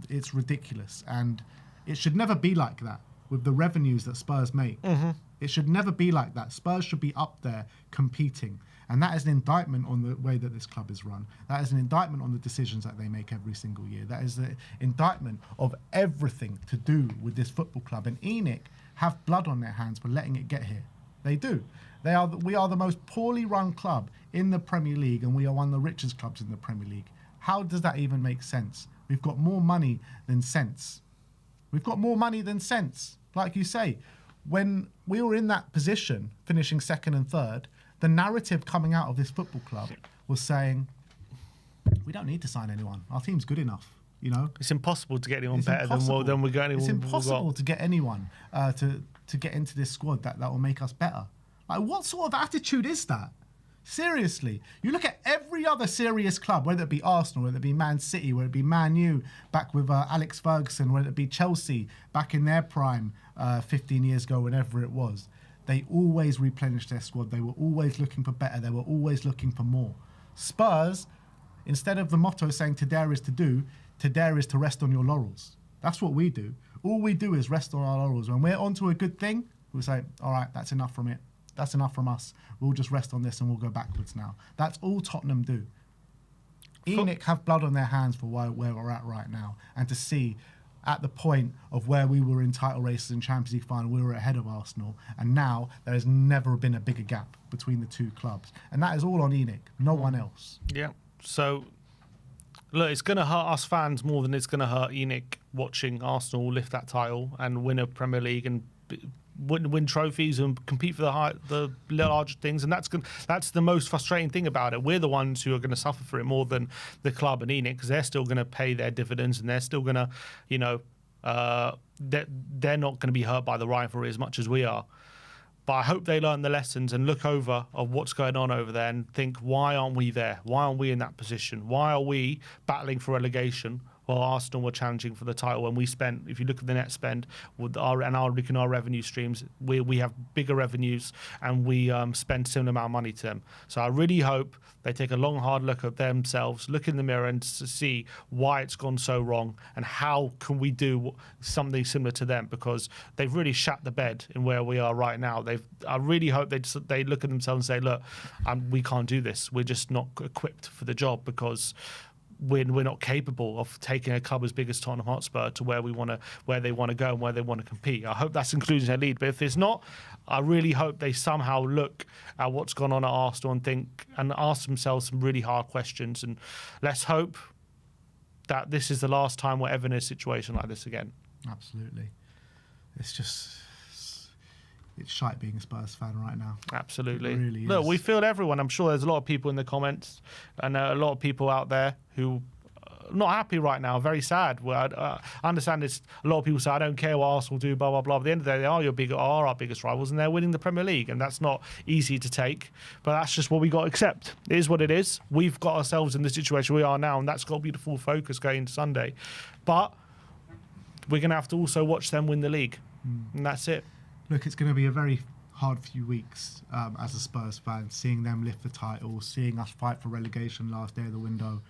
It's ridiculous, and it should never be like that with the revenues that Spurs make. Mm-hmm. It should never be like that. Spurs should be up there competing. And that is an indictment on the way that this club is run. That is an indictment on the decisions that they make every single year. That is an indictment of everything to do with this football club. And ENIC have blood on their hands for letting it get here. They do. We are the most poorly run club in the Premier League, and we are one of the richest clubs in the Premier League. How does that even make sense? We've got more money than sense. We've got more money than sense. Like you say, when we were in that position, finishing second and third, the narrative coming out of this football club was saying, we don't need to sign anyone. Our team's good enough,
It's impossible to get anyone better than we're going.
It's impossible to get anyone to get into this squad that will make us better. Like, what sort of attitude is that? Seriously. You look at every other serious club, whether it be Arsenal, whether it be Man City, whether it be Man U, back with Alex Ferguson, whether it be Chelsea, back in their prime 15 years ago, whenever it was. They always replenished their squad. They were always looking for better. They were always looking for more. Spurs, instead of the motto saying to dare is to do, to dare is to rest on your laurels. That's what we do. All we do is rest on our laurels. When we're onto a good thing, we say, all right, that's enough from it. That's enough from us. We'll just rest on this and we'll go backwards now. That's all Tottenham do. ENIC have blood on their hands for where we're at right now. And to see at the point of where we were in title races and Champions League final, we were ahead of Arsenal. And now there has never been a bigger gap between the two clubs. And that is all on ENIC, no one else.
Yeah. So Look, it's going to hurt us fans more than it's going to hurt Enoch watching Arsenal lift that title and win a Premier League and win trophies and compete for the large things. And that's the most frustrating thing about it. We're the ones who are going to suffer for it more than the club and Enoch, because they're still going to pay their dividends and they're still going to, they're not going to be hurt by the rivalry as much as we are. But I hope they learn the lessons and look over of what's going on over there and think, why aren't we there? Why aren't we in that position? Why are we battling for relegation while Arsenal were challenging for the title? When we spent, if you look at the net spend look at our revenue streams, we have bigger revenues and we spend similar amount of money to them. So I really hope they take a long, hard look at themselves, look in the mirror and see why it's gone so wrong and how can we do something similar to them, because they've really shat the bed in where we are right now. I really hope they look at themselves and say, look, we can't do this. We're just not equipped for the job, because we're not capable of taking a club as big as Tottenham Hotspur to where they want to go and where they want to compete. I hope that's including their lead, but if it's not, I really hope they somehow look at what's gone on at Arsenal and think and ask themselves some really hard questions. And let's hope that this is the last time we're ever in a situation like this again.
Absolutely. It's shite being a Spurs fan right now.
Absolutely.
It really is.
Look, we feel everyone. I'm sure there's a lot of people in the comments and a lot of people out there who are not happy right now, very sad. Well, I understand it's a lot of people say, I don't care what Arsenal do, blah, blah, blah. At the end of the day, they are our biggest rivals and they're winning the Premier League, and that's not easy to take, but that's just what we got to accept. It is what it is. We've got ourselves in the situation we are now, and that's got to be the full focus going into Sunday. But we're going to have to also watch them win the league, and that's it.
Look, it's going to be a very hard few weeks as a Spurs fan, seeing them lift the title, seeing us fight for relegation last day of the window,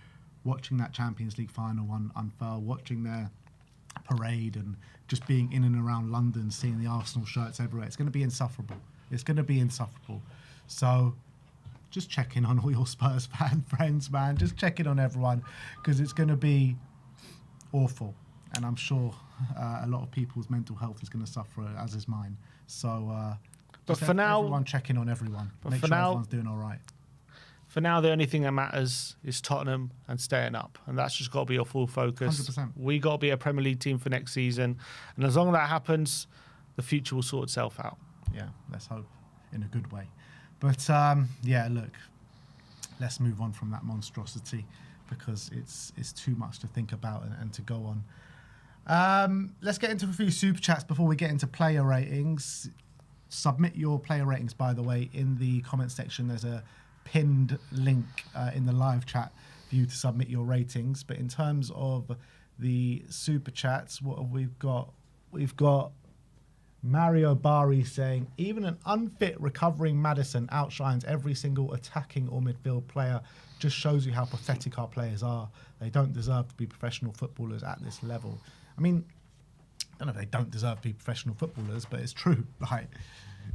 watching that Champions League final unfurl, watching their parade and just being in and around London, seeing the Arsenal shirts everywhere. It's going to be insufferable. It's going to be insufferable. So just check in on all your Spurs fan friends, man. Just check in on everyone, because it's going to be awful. And I'm sure a lot of people's mental health is going to suffer, as is mine. So,
but for now,
everyone check in on everyone. Make sure everyone's doing all right.
For now, the only thing that matters is Tottenham and staying up, and that's just got to be your full focus.
100%. We
got to be a Premier League team for next season, and as long as that happens, the future will sort itself out.
Yeah, let's hope in a good way. But yeah, look, let's move on from that monstrosity, because it's too much to think about and to go on. Let's get into a few super chats before we get into player ratings. Submit your player ratings, by the way, in the comment section. There's a pinned link in the live chat for you to submit your ratings. But in terms of the super chats, what have we got? We've got Mario Bari saying, even an unfit recovering Maddison outshines every single attacking or midfield player. Just shows you how pathetic our players are. They don't deserve to be professional footballers at this level. I mean, I don't know if they don't deserve to be professional footballers, but it's true. Like,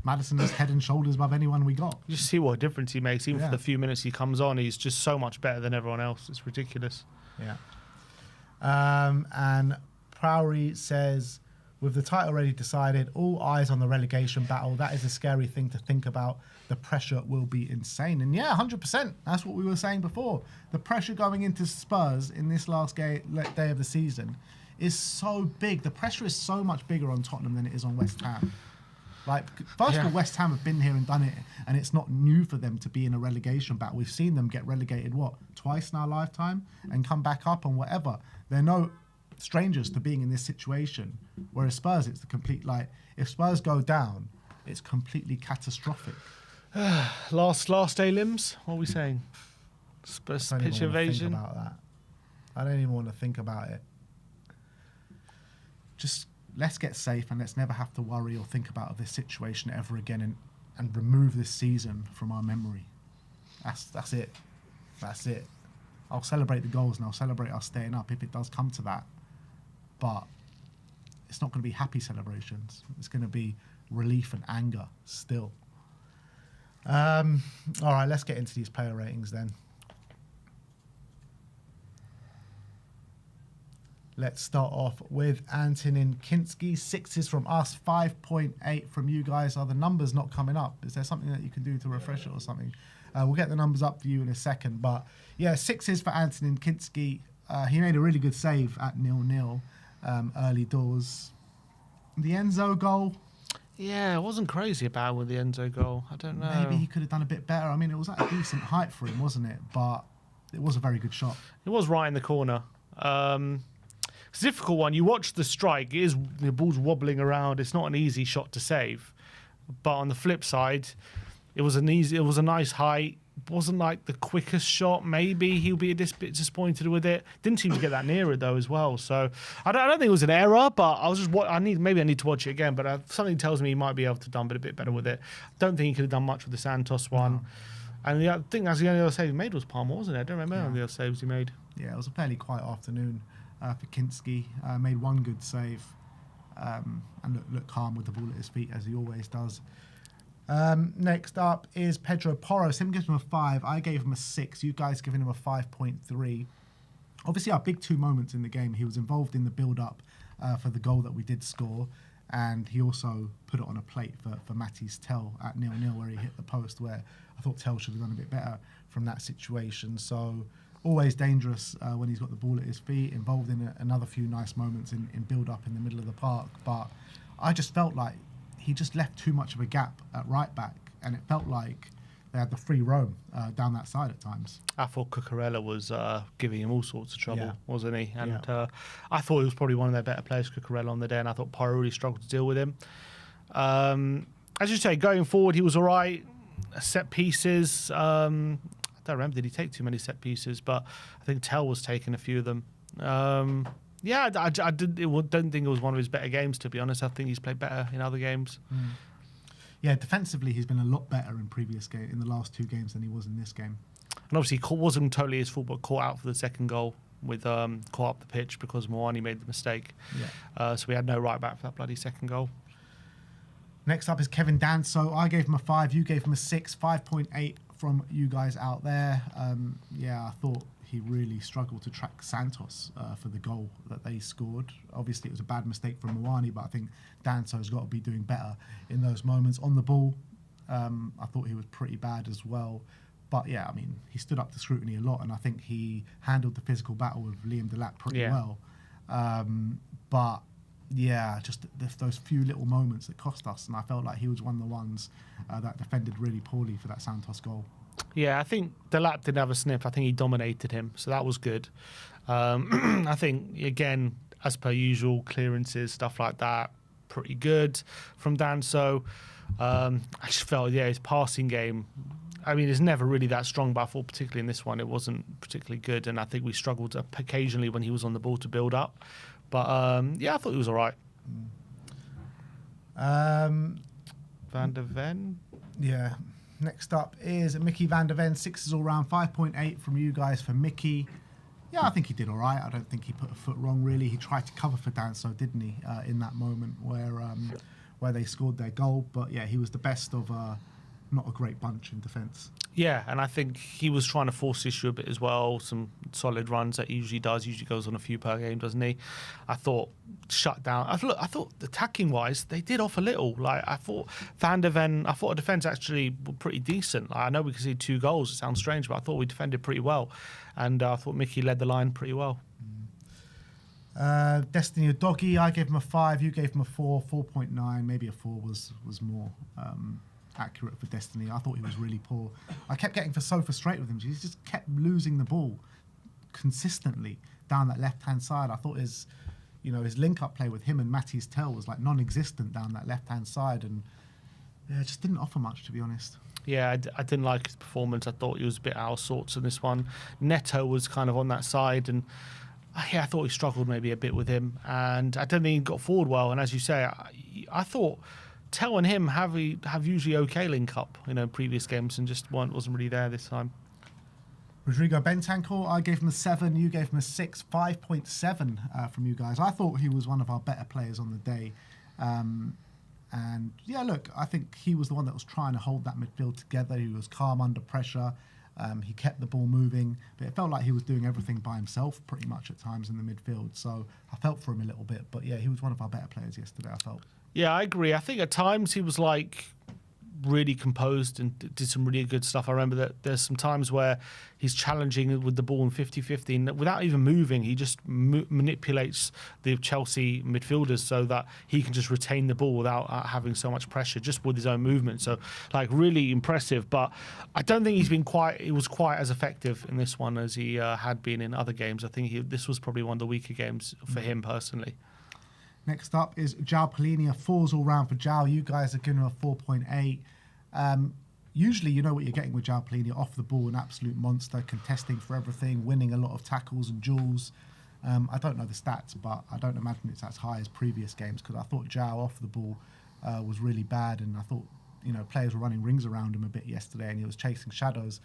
Maddison is head and shoulders above anyone we got.
You see what a difference he makes. Even for the few minutes he comes on, he's just so much better than everyone else. It's ridiculous.
Yeah. And Prowry says, with the title already decided, all eyes on the relegation battle. That is a scary thing to think about. The pressure will be insane. And yeah, 100%. That's what we were saying before. The pressure going into Spurs in this last day of the season is so big. The pressure is so much bigger on Tottenham than it is on West Ham. Like, first of all, West Ham have been here and done it, and it's not new for them to be in a relegation battle. We've seen them get relegated, twice in our lifetime, and come back up and whatever. They're no strangers to being in this situation. Whereas Spurs, it's the complete, like, if Spurs go down, it's completely catastrophic.
last day limbs? What are we saying? Spurs pitch invasion?
I don't even want to think about it. Just let's get safe and let's never have to worry or think about this situation ever again, and remove this season from our memory. That's it. That's it. I'll celebrate the goals and I'll celebrate us staying up if it does come to that. But it's not going to be happy celebrations. It's going to be relief and anger still. All right, let's get into these player ratings then. Let's start off with Antonin Kinski. 6s from us, 5.8 from you guys. Are the numbers not coming up? Is there something that you can do to refresh it or something? We'll get the numbers up for you in a second. But yeah, 6s for Antonin Kinski. He made a really good save at 0-0 early doors. The Enzo goal,
Yeah, I wasn't crazy about with the Enzo goal. I don't know.
maybe he could have done a bit better. I mean, it was at a decent height for him, wasn't it? But it was a very good shot.
It was right in the corner. It's a difficult one. You watch the strike. The ball's wobbling around. It's not an easy shot to save. But on the flip side, it was a nice height. Wasn't like the quickest shot. Maybe he'll be a bit disappointed with it. Didn't seem to get that near it though as well. So I don't think it was an error. But I was just maybe I need to watch it again. But something tells me he might be able to have done a bit better with it. Don't think he could have done much with the Santos one. No. And I think that's the only other save he made was Palmer, wasn't it? I don't remember any of the other saves he made.
Yeah, it was a fairly quiet afternoon for Kinski. Made one good save and looked calm with the ball at his feet, as he always does. Next up is Pedro Porro. Sim gives him a 5. I gave him a 6. You guys giving him a 5.3. Obviously, our big 2 moments in the game. He was involved in the build-up for the goal that we did score. And he also put it on a plate for Matty's Tell at 0-0, where he hit the post, where I thought Tell should have done a bit better from that situation. So always dangerous when he's got the ball at his feet, involved in another few nice moments in build-up in the middle of the park. But I just felt like he just left too much of a gap at right back, and it felt like they had the free roam down that side at times.
I thought Cucurella was giving him all sorts of trouble, wasn't he? And
Yeah.
I thought he was probably one of their better players, Cucurella, on the day, and I thought Porro really struggled to deal with him. As you say, going forward, he was all right. Set pieces, I don't remember, did he take too many set pieces? But I think Tell was taking a few of them. I don't think it was one of his better games, to be honest. I think he's played better in other games.
Yeah, defensively, he's been a lot better in the last 2 games than he was in this game.
And obviously, wasn't totally his fault, but caught out for the second goal with caught up the pitch because Moani made the mistake.
Yeah.
So we had no right back for that bloody second goal.
Next up is Kevin Danso. I gave him a 5. You gave him a 6. 5.8 from you guys out there. I thought he really struggled to track Santos for the goal that they scored. Obviously, it was a bad mistake from Moani, but I think Danso's got to be doing better in those moments. On the ball, I thought he was pretty bad as well. But yeah, I mean, he stood up to scrutiny a lot, and I think he handled the physical battle with Liam Delap pretty well. But yeah, just those few little moments that cost us, and I felt like he was one of the ones that defended really poorly for that Santos goal.
Yeah, I think Delap didn't have a sniff. I think he dominated him, so that was good. I think, again, as per usual, clearances, stuff like that, pretty good from Danso. I just felt, his passing game, I mean, it's never really that strong, but I thought particularly in this one, it wasn't particularly good, and I think we struggled occasionally when he was on the ball to build up. But, I thought he was all right. Van der Ven?
Yeah. Next up is Mickey Van der Ven. 6s all round. 5.8 from you guys for Mickey. Yeah, I think he did all right. I don't think he put a foot wrong, really. He tried to cover for Danso, didn't he, in that moment where they scored their goal. But yeah, he was the best of not a great bunch in defence.
Yeah, and I think he was trying to force the issue a bit as well. Some solid runs that he usually does. Usually goes on a few per game, doesn't he? I thought shut down. I thought attacking wise, they did off a little. Like I thought Van der Ven. I thought our defence actually were pretty decent. I know we could see 2 goals. It sounds strange, but I thought we defended pretty well, and I thought Mickey led the line pretty well.
Destiny or Doggy, I gave him a 5. You gave him a 4. 4.9. Maybe a 4 was more accurate for Destiny. I thought he was really poor. I kept getting so frustrated with him. He just kept losing the ball consistently down that left-hand side. I thought his link-up play with him and Matty's Tell was like non-existent down that left-hand side, and it just didn't offer much, to be honest.
Yeah, I didn't like his performance. I thought he was a bit out of sorts in this one. Neto was kind of on that side, and I thought he struggled maybe a bit with him, and I don't think he got forward well. And as you say, I thought Tell and him have usually okay link up, in previous games, and just wasn't really there this time.
Rodrigo Bentancur, I gave him a 7. You gave him a 6. 5.7 from you guys. I thought he was one of our better players on the day. And yeah, look, I think he was the one that was trying to hold that midfield together. He was calm under pressure. He kept the ball moving, but it felt like he was doing everything by himself pretty much at times in the midfield. So I felt for him a little bit. But yeah, he was one of our better players yesterday, I felt.
Yeah, I agree. I think at times he was like really composed and did some really good stuff. I remember that there's some times where he's challenging with the ball in 50-50 and without even moving, he just manipulates the Chelsea midfielders so that he can just retain the ball without having so much pressure, just with his own movement. So, like, really impressive. But I don't think he was quite as effective in this one as he had been in other games. I think this was probably one of the weaker games for him personally.
Next up is João Palhinha. 4s all round for João. You guys are giving him a 4.8. Usually you know what you're getting with João Palhinha. Off the ball, an absolute monster, contesting for everything, winning a lot of tackles and duels. I don't know the stats, but I don't imagine it's as high as previous games because I thought João off the ball was really bad, and I thought players were running rings around him a bit yesterday and he was chasing shadows.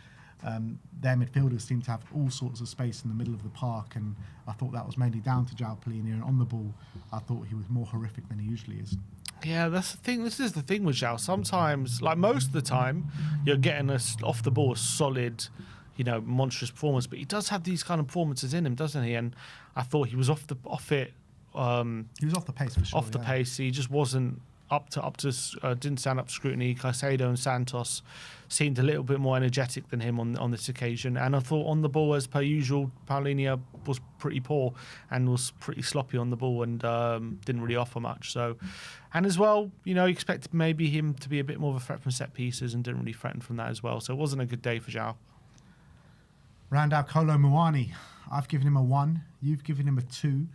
Their midfielders seem to have all sorts of space in the middle of the park, and I thought that was mainly down to João Palhinha. And on the ball, I thought he was more horrific than he usually is.
Yeah, that's the thing. This is the thing with João. Sometimes, like most of the time, you're getting off the ball a solid, monstrous performance. But he does have these kind of performances in him, doesn't he? And I thought he was off it.
He was off the pace for sure.
Off the pace, he just wasn't up to didn't stand up to scrutiny. Caicedo and Santos seemed a little bit more energetic than him on this occasion, and I thought on the ball, as per usual, Palhinha was pretty poor and was pretty sloppy on the ball and didn't really offer much. So, and as well, expected maybe him to be a bit more of a threat from set pieces and didn't really threaten from that as well. So it wasn't a good day for João.
Randall Kolo Muani, I've given him a 1. You've given him a 2.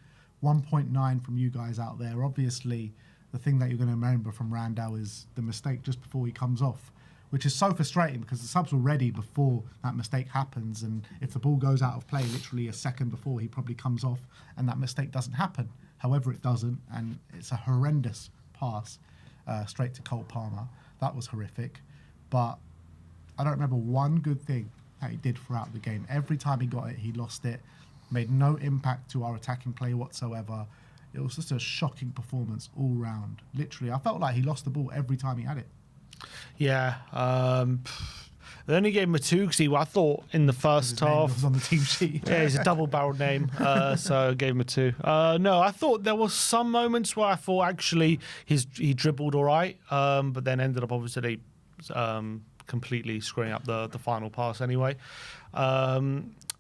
1.9 from you guys out there. Obviously, the thing that you're going to remember from Randall is the mistake just before he comes off, which is so frustrating because the subs were ready before that mistake happens, and if the ball goes out of play literally a second before, he probably comes off and that mistake doesn't happen. However, it doesn't, and it's a horrendous pass straight to Cole Palmer. That was horrific, but I don't remember one good thing that he did throughout the game. Every time he got it, he lost it, made no impact to our attacking play whatsoever. It was just a shocking performance all round. Literally, I felt like he lost the ball every time he had it.
Yeah. They only gave him a 2 because I thought in the first half...
was on the team sheet.
Yeah, he's a double-barreled name, so I gave him a 2. No, I thought there was some moments where I thought actually he dribbled all right, but then ended up obviously completely screwing up the final pass anyway.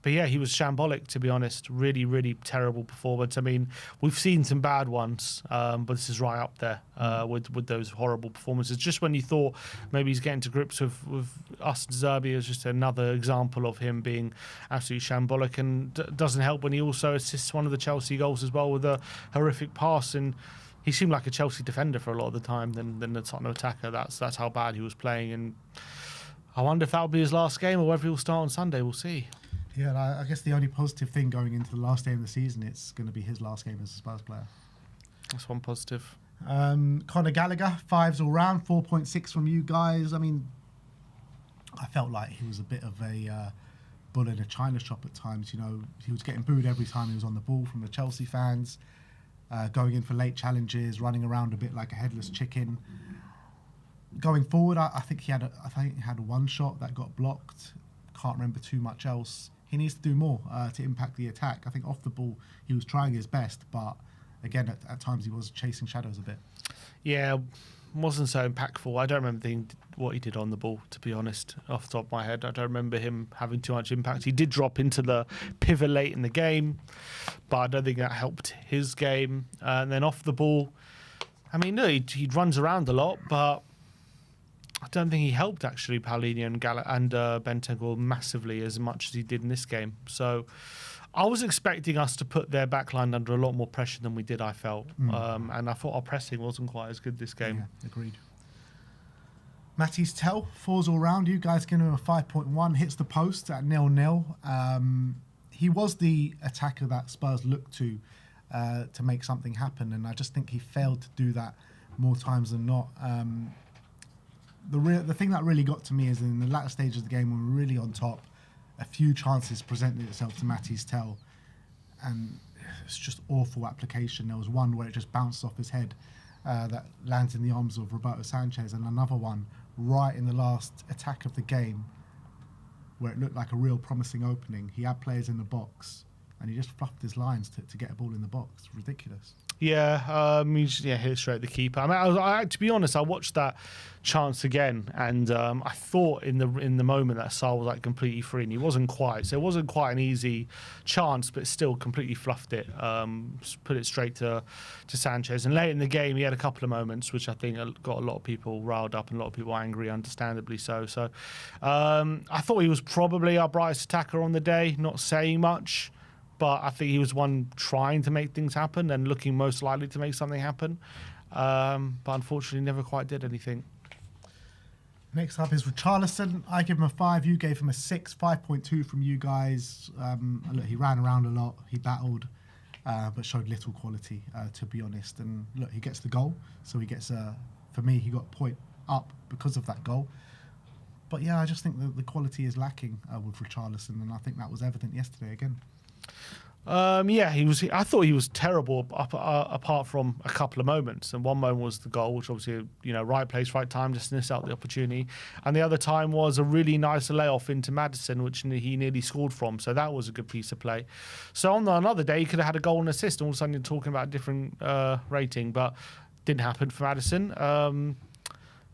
But yeah, he was shambolic, to be honest. Really, really terrible performance. I mean, we've seen some bad ones, but this is right up there with those horrible performances. Just when you thought maybe he's getting to grips with us, Zerbi is just another example of him being absolutely shambolic, and doesn't help when he also assists one of the Chelsea goals as well with a horrific pass. And he seemed like a Chelsea defender for a lot of the time than the Tottenham attacker. That's how bad he was playing. And I wonder if that'll be his last game or whether he'll start on Sunday. We'll see.
Yeah, I guess the only positive thing going into the last game of the season, it's going to be his last game as a Spurs player.
That's one positive.
Conor Gallagher, 5s all round, 4.6 from you guys. I mean, I felt like he was a bit of a bull in a china shop at times. He was getting booed every time he was on the ball from the Chelsea fans, going in for late challenges, running around a bit like a headless chicken. Going forward, I think he had one shot that got blocked. Can't remember too much else. He needs to do more to impact the attack. I think off the ball he was trying his best, but again at times he was chasing shadows a bit.
Yeah, wasn't so impactful. I don't remember what he did on the ball, to be honest, off the top of my head. I don't remember him having too much impact. He did drop into the pivot late in the game, but I don't think that helped his game. And then off the ball, I mean, no, he runs around a lot, but I don't think he helped actually Palhinha and Bentancur massively as much as he did in this game. So I was expecting us to put their backline under a lot more pressure than we did, I felt. And I thought our pressing wasn't quite as good this game.
Yeah, agreed. Matisse Tell, 4s all round. You guys give him a 5.1. Hits the post at 0-0. He was the attacker that Spurs looked to make something happen, and I just think he failed to do that more times than not. The thing that really got to me is in the latter stage of the game when we were really on top, a few chances presented itself to Matisse Tell, and it's just awful application. There was one where it just bounced off his head that lands in the arms of Roberto Sanchez, and another one right in the last attack of the game where it looked like a real promising opening. He had players in the box and he just fluffed his lines to get a ball in the box. Ridiculous.
Yeah, he hit straight at the keeper. I mean, to be honest, I watched that chance again, and I thought in the moment that Saul was like completely free, and he wasn't quite. So it wasn't quite an easy chance, but still completely fluffed it. Put it straight to Sanchez. And late in the game, he had a couple of moments which I think got a lot of people riled up and a lot of people angry, understandably so. So I thought he was probably our brightest attacker on the day. Not saying much, but I think he was one trying to make things happen and looking most likely to make something happen. But unfortunately, never quite did anything.
Next up is Richarlison. I give him a 5. You gave him a 6. 5.2 from you guys. Look, he ran around a lot. He battled, but showed little quality, to be honest. And look, he gets the goal. So he gets, for me, he got a point up because of that goal. But yeah, I just think the quality is lacking with Richarlison. And I think that was evident yesterday again.
He was. I thought he was terrible apart from a couple of moments, and one moment was the goal, which obviously right place, right time, just missed out the opportunity, and the other time was a really nice layoff into Maddison, which he nearly scored from. So that was a good piece of play. So on another day, he could have had a goal and assist. All of a sudden, you're talking about a different rating, but didn't happen for Maddison.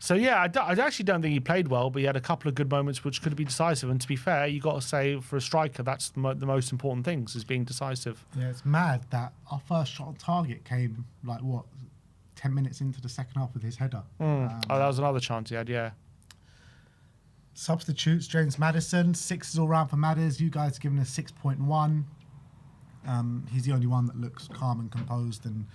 So yeah, I actually don't think he played well, but he had a couple of good moments which could have been decisive. And to be fair, you got to say for a striker, that's the most important things, is being decisive.
Yeah, it's mad that our first shot on target came 10 minutes into the second half with his header.
That was another chance he had. Yeah.
Substitutes: James Maddison, 6 all round for Madders. You guys giving a 6.1. He's the only one that looks calm and composed and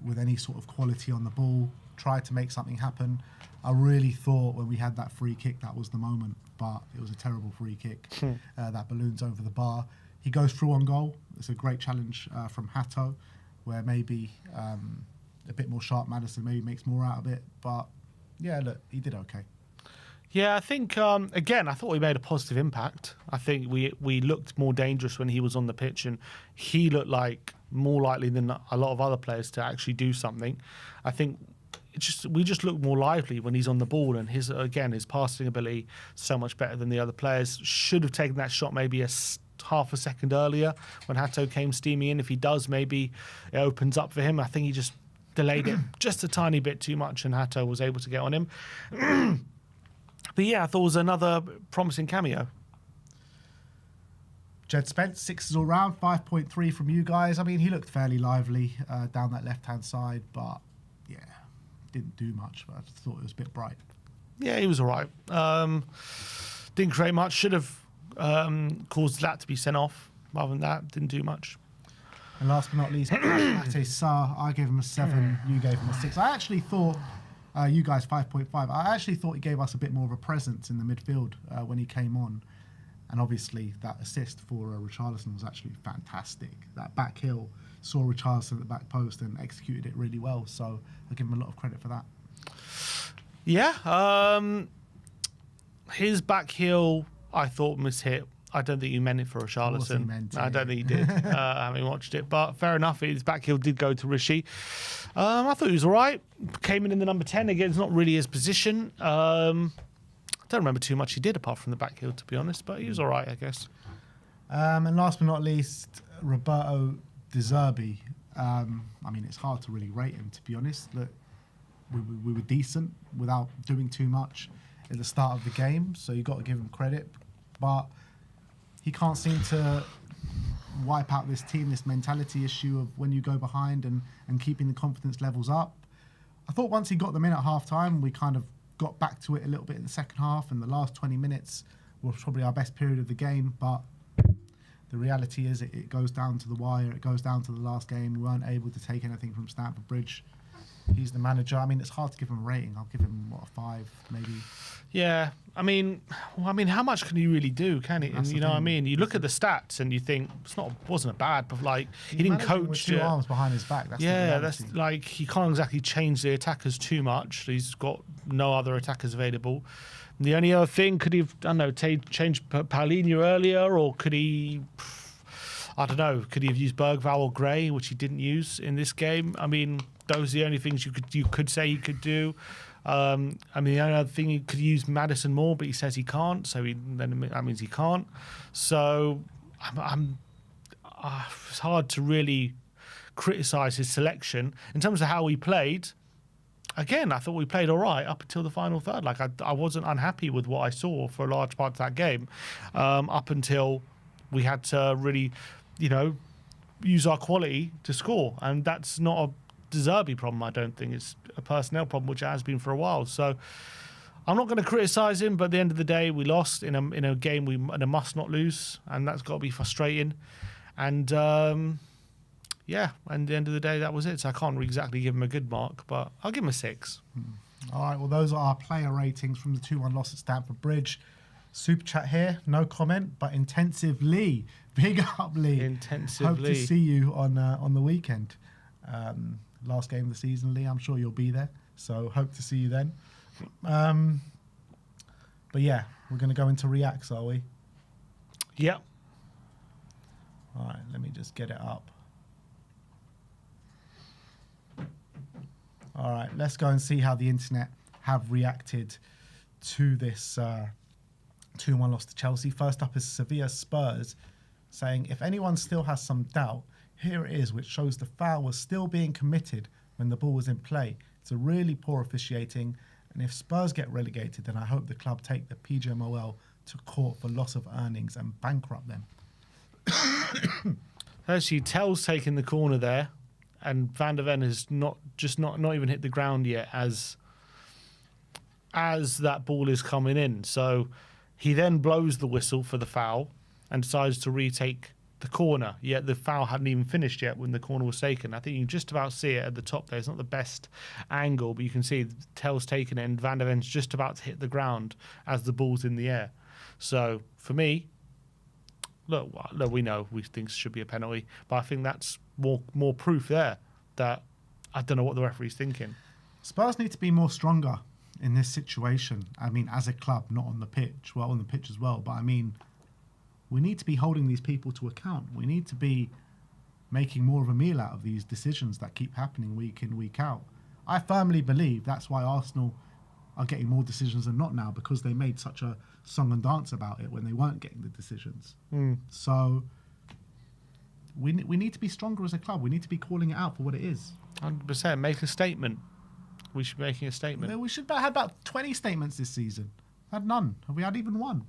with any sort of quality on the ball. Tried to make something happen. I really thought when we had that free kick, that was the moment, but it was a terrible free kick. That balloons over the bar. He goes through on goal. It's a great challenge from Hato, where maybe a bit more sharp Maddison maybe makes more out of it. But yeah, look, he did okay.
Yeah, I think, again, I thought he made a positive impact. I think we looked more dangerous when he was on the pitch, and he looked like more likely than a lot of other players to actually do something. I think we just look more lively when he's on the ball, and his passing ability so much better than the other players. Should have taken that shot maybe half a second earlier when Hato came steaming in. If he does, maybe it opens up for him. I think he just delayed it just a tiny bit too much, and Hato was able to get on him. But yeah, I thought it was another promising cameo.
Jed Spence, 6 all round, 5.3 from you guys. I mean, he looked fairly lively down that left-hand side, but yeah, didn't do much. But I just thought it was a bit bright.
Yeah, he was all right. Didn't create much. Should have caused that to be sent off. Other than that, didn't do much.
And last but not least, Mate Sarr, I gave him a 7. You gave him a 6. I actually thought, you guys 5.5. I actually thought he gave us a bit more of a presence in the midfield when he came on. And obviously that assist for Richarlison was actually fantastic. That back heel saw Richarlison at the back post and executed it really well. So I give him a lot of credit for that.
Yeah. His back heel, I thought, mishit. I don't think he meant it for Richarlison. I don't think he did, having watched it. But fair enough, his back heel did go to Rishi. I thought he was all right. Came in the number 10. Again, it's not really his position. I don't remember too much he did apart from the back heel, to be honest, but he was all right, I guess.
And last but not least, Roberto De Zerbi. I mean, it's hard to really rate him, to be honest. Look, we were decent without doing too much at the start of the game, so you've got to give him credit. But he can't seem to wipe out this team, this mentality issue of when you go behind and keeping the confidence levels up. I thought once he got them in at half-time, we kind of got back to it a little bit in the second half, and the last 20 minutes was probably our best period of the game. But the reality is it goes down to the wire. It goes down to the last game. We weren't able to take anything from Stamford Bridge. He's the manager. I mean, it's hard to give him a rating. I'll give him, a 5, maybe.
Yeah, I mean, how much can he really do, can he? And you know what I mean? You look at the stats and you think wasn't a bad, but like he didn't coach
with 2 arms behind his back.
That's like he can't exactly change the attackers too much. He's got no other attackers available. The only other thing, could he have, I don't know, changed Paulinho earlier, or could he? I don't know. Could he have used Bergvall or Gray, which he didn't use in this game? I mean, those are the only things you could say he could do. I mean, the only other thing, he could use Maddison more, but he says he can't, so then that means he can't. So it's hard to really criticise his selection. In terms of how we played, again, I thought we played all right up until the final third. Like, I wasn't unhappy with what I saw for a large part of that game, up until we had to really, use our quality to score. And that's not a De Zerbi problem, I don't think. It's a personnel problem, which it has been for a while. So I'm not going to criticise him, but at the end of the day, we lost in a game in a must not lose, and that's got to be frustrating. And and at the end of the day, that was it. So I can't exactly give him a good mark, but I'll give him a 6.
All right, well, those are our player ratings from the 2-1 loss at Stamford Bridge. Super chat here, no comment, but Intensive Lee. Big up, Lee.
Intensive
Hope
Lee.
to see you on the weekend. Last game of the season, Lee. I'm sure you'll be there. So hope to see you then. But yeah, we're going to go into reacts, are we?
Yeah.
All right, let me just get it up. All right, let's go and see how the internet have reacted to this 2-1 loss to Chelsea. First up is Sevilla Spurs saying, if anyone still has some doubt, here it is, which shows the foul was still being committed when the ball was in play. It's a really poor officiating, and if Spurs get relegated, then I hope the club take the PGMOL to court for loss of earnings and bankrupt them.
Actually, Tell's taking the corner there, and Van der Ven has not even hit the ground yet as that ball is coming in. So he then blows the whistle for the foul and decides to retake the corner, yet the foul hadn't even finished yet when the corner was taken. I think you can just about see it at the top there. It's not the best angle, but you can see Tell's taken it and Van der Ven's just about to hit the ground as the ball's in the air. So for me, look, we know we think it should be a penalty, but I think that's more proof there that I don't know what the referee's thinking.
Spurs need to be more stronger in this situation. I mean, as a club, not on the pitch. Well, on the pitch as well, but I mean, we need to be holding these people to account. We need to be making more of a meal out of these decisions that keep happening week in, week out. I firmly believe that's why Arsenal are getting more decisions than not now, because they made such a song and dance about it when they weren't getting the decisions. So we need to be stronger as a club. We need to be calling it out for what it is.
100%. Make a statement. We should be making a statement.
We should have had about 20 statements this season. Had none. Have we had even one?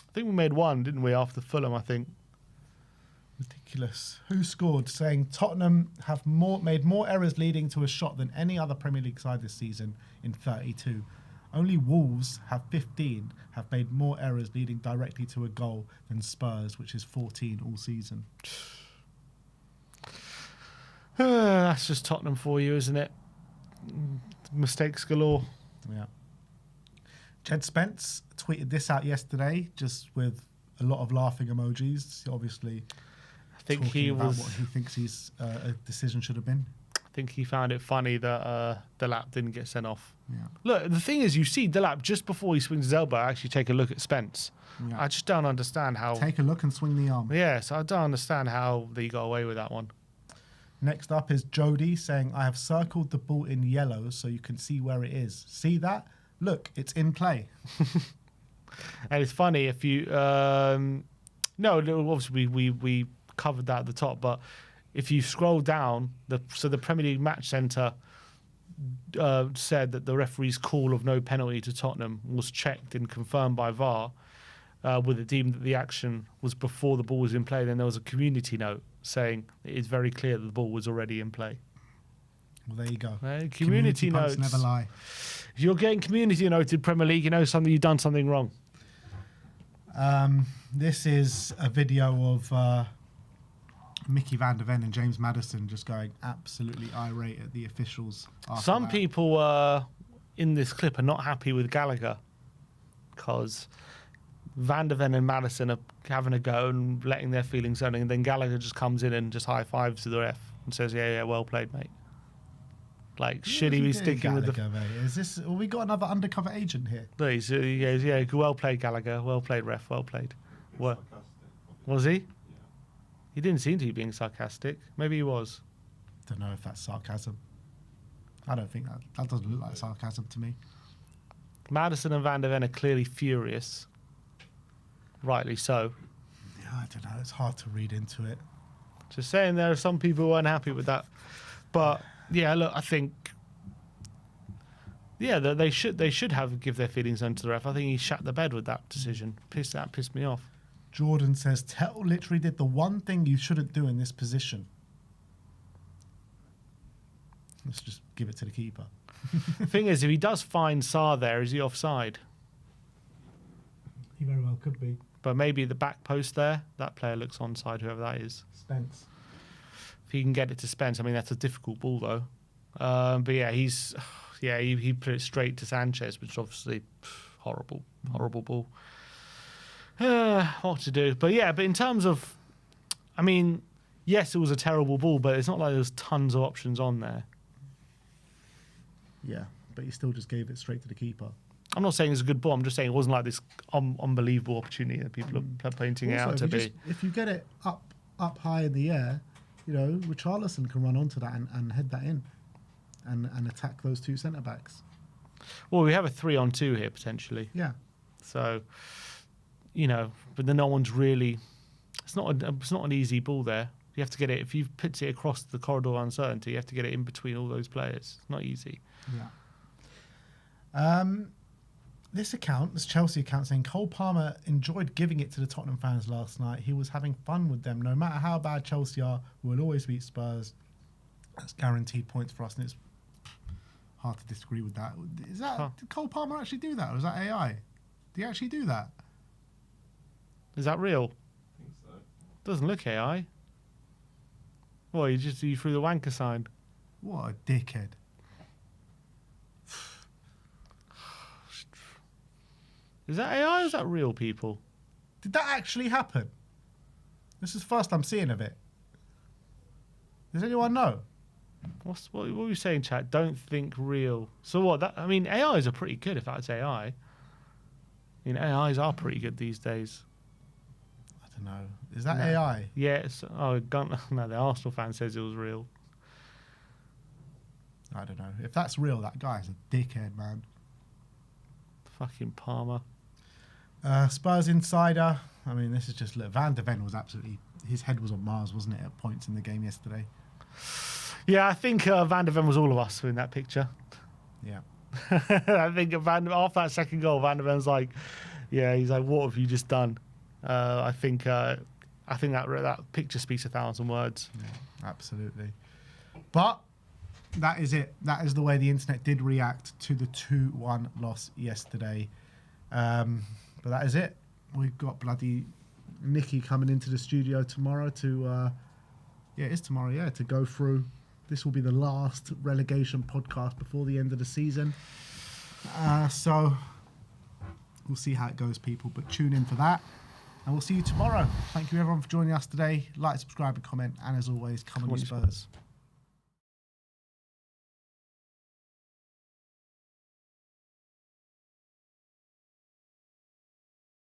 I think we made one, didn't we, after Fulham, I think.
Ridiculous. Who scored? Saying Tottenham have made more errors leading to a shot than any other Premier League side this season in 32. Only Wolves have 15, have made more errors leading directly to a goal than Spurs, which is 14 all season.
That's just Tottenham for you, isn't it? Mistakes galore.
Yeah. Jed Spence tweeted this out yesterday, just with a lot of laughing emojis. Obviously,
I think he
about
was.
what he thinks a decision should have been.
I think he found it funny that Delap didn't get sent off.
Yeah.
Look, the thing is, you see Delap just before he swings his elbow actually take a look at Spence.
Yeah.
I just don't understand how.
Take a look and swing the arm.
Yes, I don't understand how they got away with that one.
Next up is Jody saying, I have circled the ball in yellow so you can see where it is. See that? Look, it's in play.
And it's funny if you no, obviously we covered that at the top, but if you scroll down, the Premier League Match Centre said that the referee's call of no penalty to Tottenham was checked and confirmed by VAR, with it deemed that the action was before the ball was in play. Then there was a community note saying it is very clear that the ball was already in play.
Well, there you go.
Community notes
never lie.
If you're getting community noted Premier League, you know you've done something wrong.
This is a video of Mickey Van der Ven and James Maddison just going absolutely irate at the officials.
Some people in this clip are not happy with Gallagher because Van der Ven and Maddison are having a go and letting their feelings out, and then Gallagher just comes in and just high fives to the ref and says, yeah, well played, mate. Like, should he be sticking with the...
Mate? Is this... Well, we got another undercover agent here.
No, he goes, yeah, well played, Gallagher. Well played, ref. Well played. What? Was he? Yeah. He didn't seem to be being sarcastic. Maybe he was.
Don't know if that's sarcasm. I don't think that doesn't look like sarcasm to me.
Maddison and Van der Ven are clearly furious. Rightly so.
Yeah, I don't know. It's hard to read into it.
Just saying, there are some people who weren't happy with that. But yeah, look, I think they should have give their feelings on to the ref. I think he shat the bed with that decision. That pissed me off.
Jordan says Tettle literally did the one thing you shouldn't do in this position. Let's just give it to the keeper.
The thing is, if he does find Sarr there, is he offside?
He very well could be.
But maybe the back post there, that player looks onside, whoever that is.
Spence.
If he can get it to Spence, I mean, that's a difficult ball, though. But yeah, he put it straight to Sanchez, which is obviously horrible ball. What to do? But yeah, but in terms of, I mean, yes, it was a terrible ball, but it's not like there's tons of options on there.
Yeah, but he still just gave it straight to the keeper.
I'm not saying it's a good ball. I'm just saying it wasn't like this unbelievable opportunity that people are painting it out to be.
If you get it up high in the air, you know, Richarlison can run onto that and head that in and attack those two centre-backs.
Well, we have a 3-on-2 here, potentially.
Yeah.
So, you know, but then no one's really... It's not an easy ball there. You have to get it... If you've put it across the corridor of uncertainty, you have to get it in between all those players. It's not easy.
Yeah. This Chelsea account, saying Cole Palmer enjoyed giving it to the Tottenham fans last night. He was having fun with them. No matter how bad Chelsea are, we'll always beat Spurs. That's guaranteed points for us, and it's hard to disagree with that. Did Cole Palmer actually do that, or was that AI? Did he actually do that?
Is that real?
I think so.
Doesn't look AI. Well, you threw the wanker sign.
What a dickhead.
Is that AI or is that real people?
Did that actually happen? This is the first I'm seeing of it. Does anyone know?
What are we saying, chat? Don't think real. So what? I mean, AIs are pretty good if that's AI. I mean, AIs are pretty good these days.
I don't know. Is that AI?
Yeah. No, the Arsenal fan says it was real.
I don't know. If that's real, that guy's a dickhead, man.
Fucking Palmer.
Spurs insider. I mean, this is just... Look, Van de Ven was absolutely... His head was on Mars, wasn't it, at points in the game yesterday?
Yeah, I think Van de Ven was all of us in that picture.
Yeah.
I think after that second goal, Van de Ven's like, yeah, he's like, what have you just done? I think that picture speaks 1,000 words.
Yeah, absolutely. But that is it. That is the way the internet did react to the 2-1 loss yesterday. But that is it. We've got bloody Nicky coming into the studio tomorrow to... it is tomorrow, yeah, to go through. This will be the last relegation podcast before the end of the season. So we'll see how it goes, people. But tune in for that. And we'll see you tomorrow. Thank you, everyone, for joining us today. Like, subscribe, and comment. And as always, come on, you Spurs.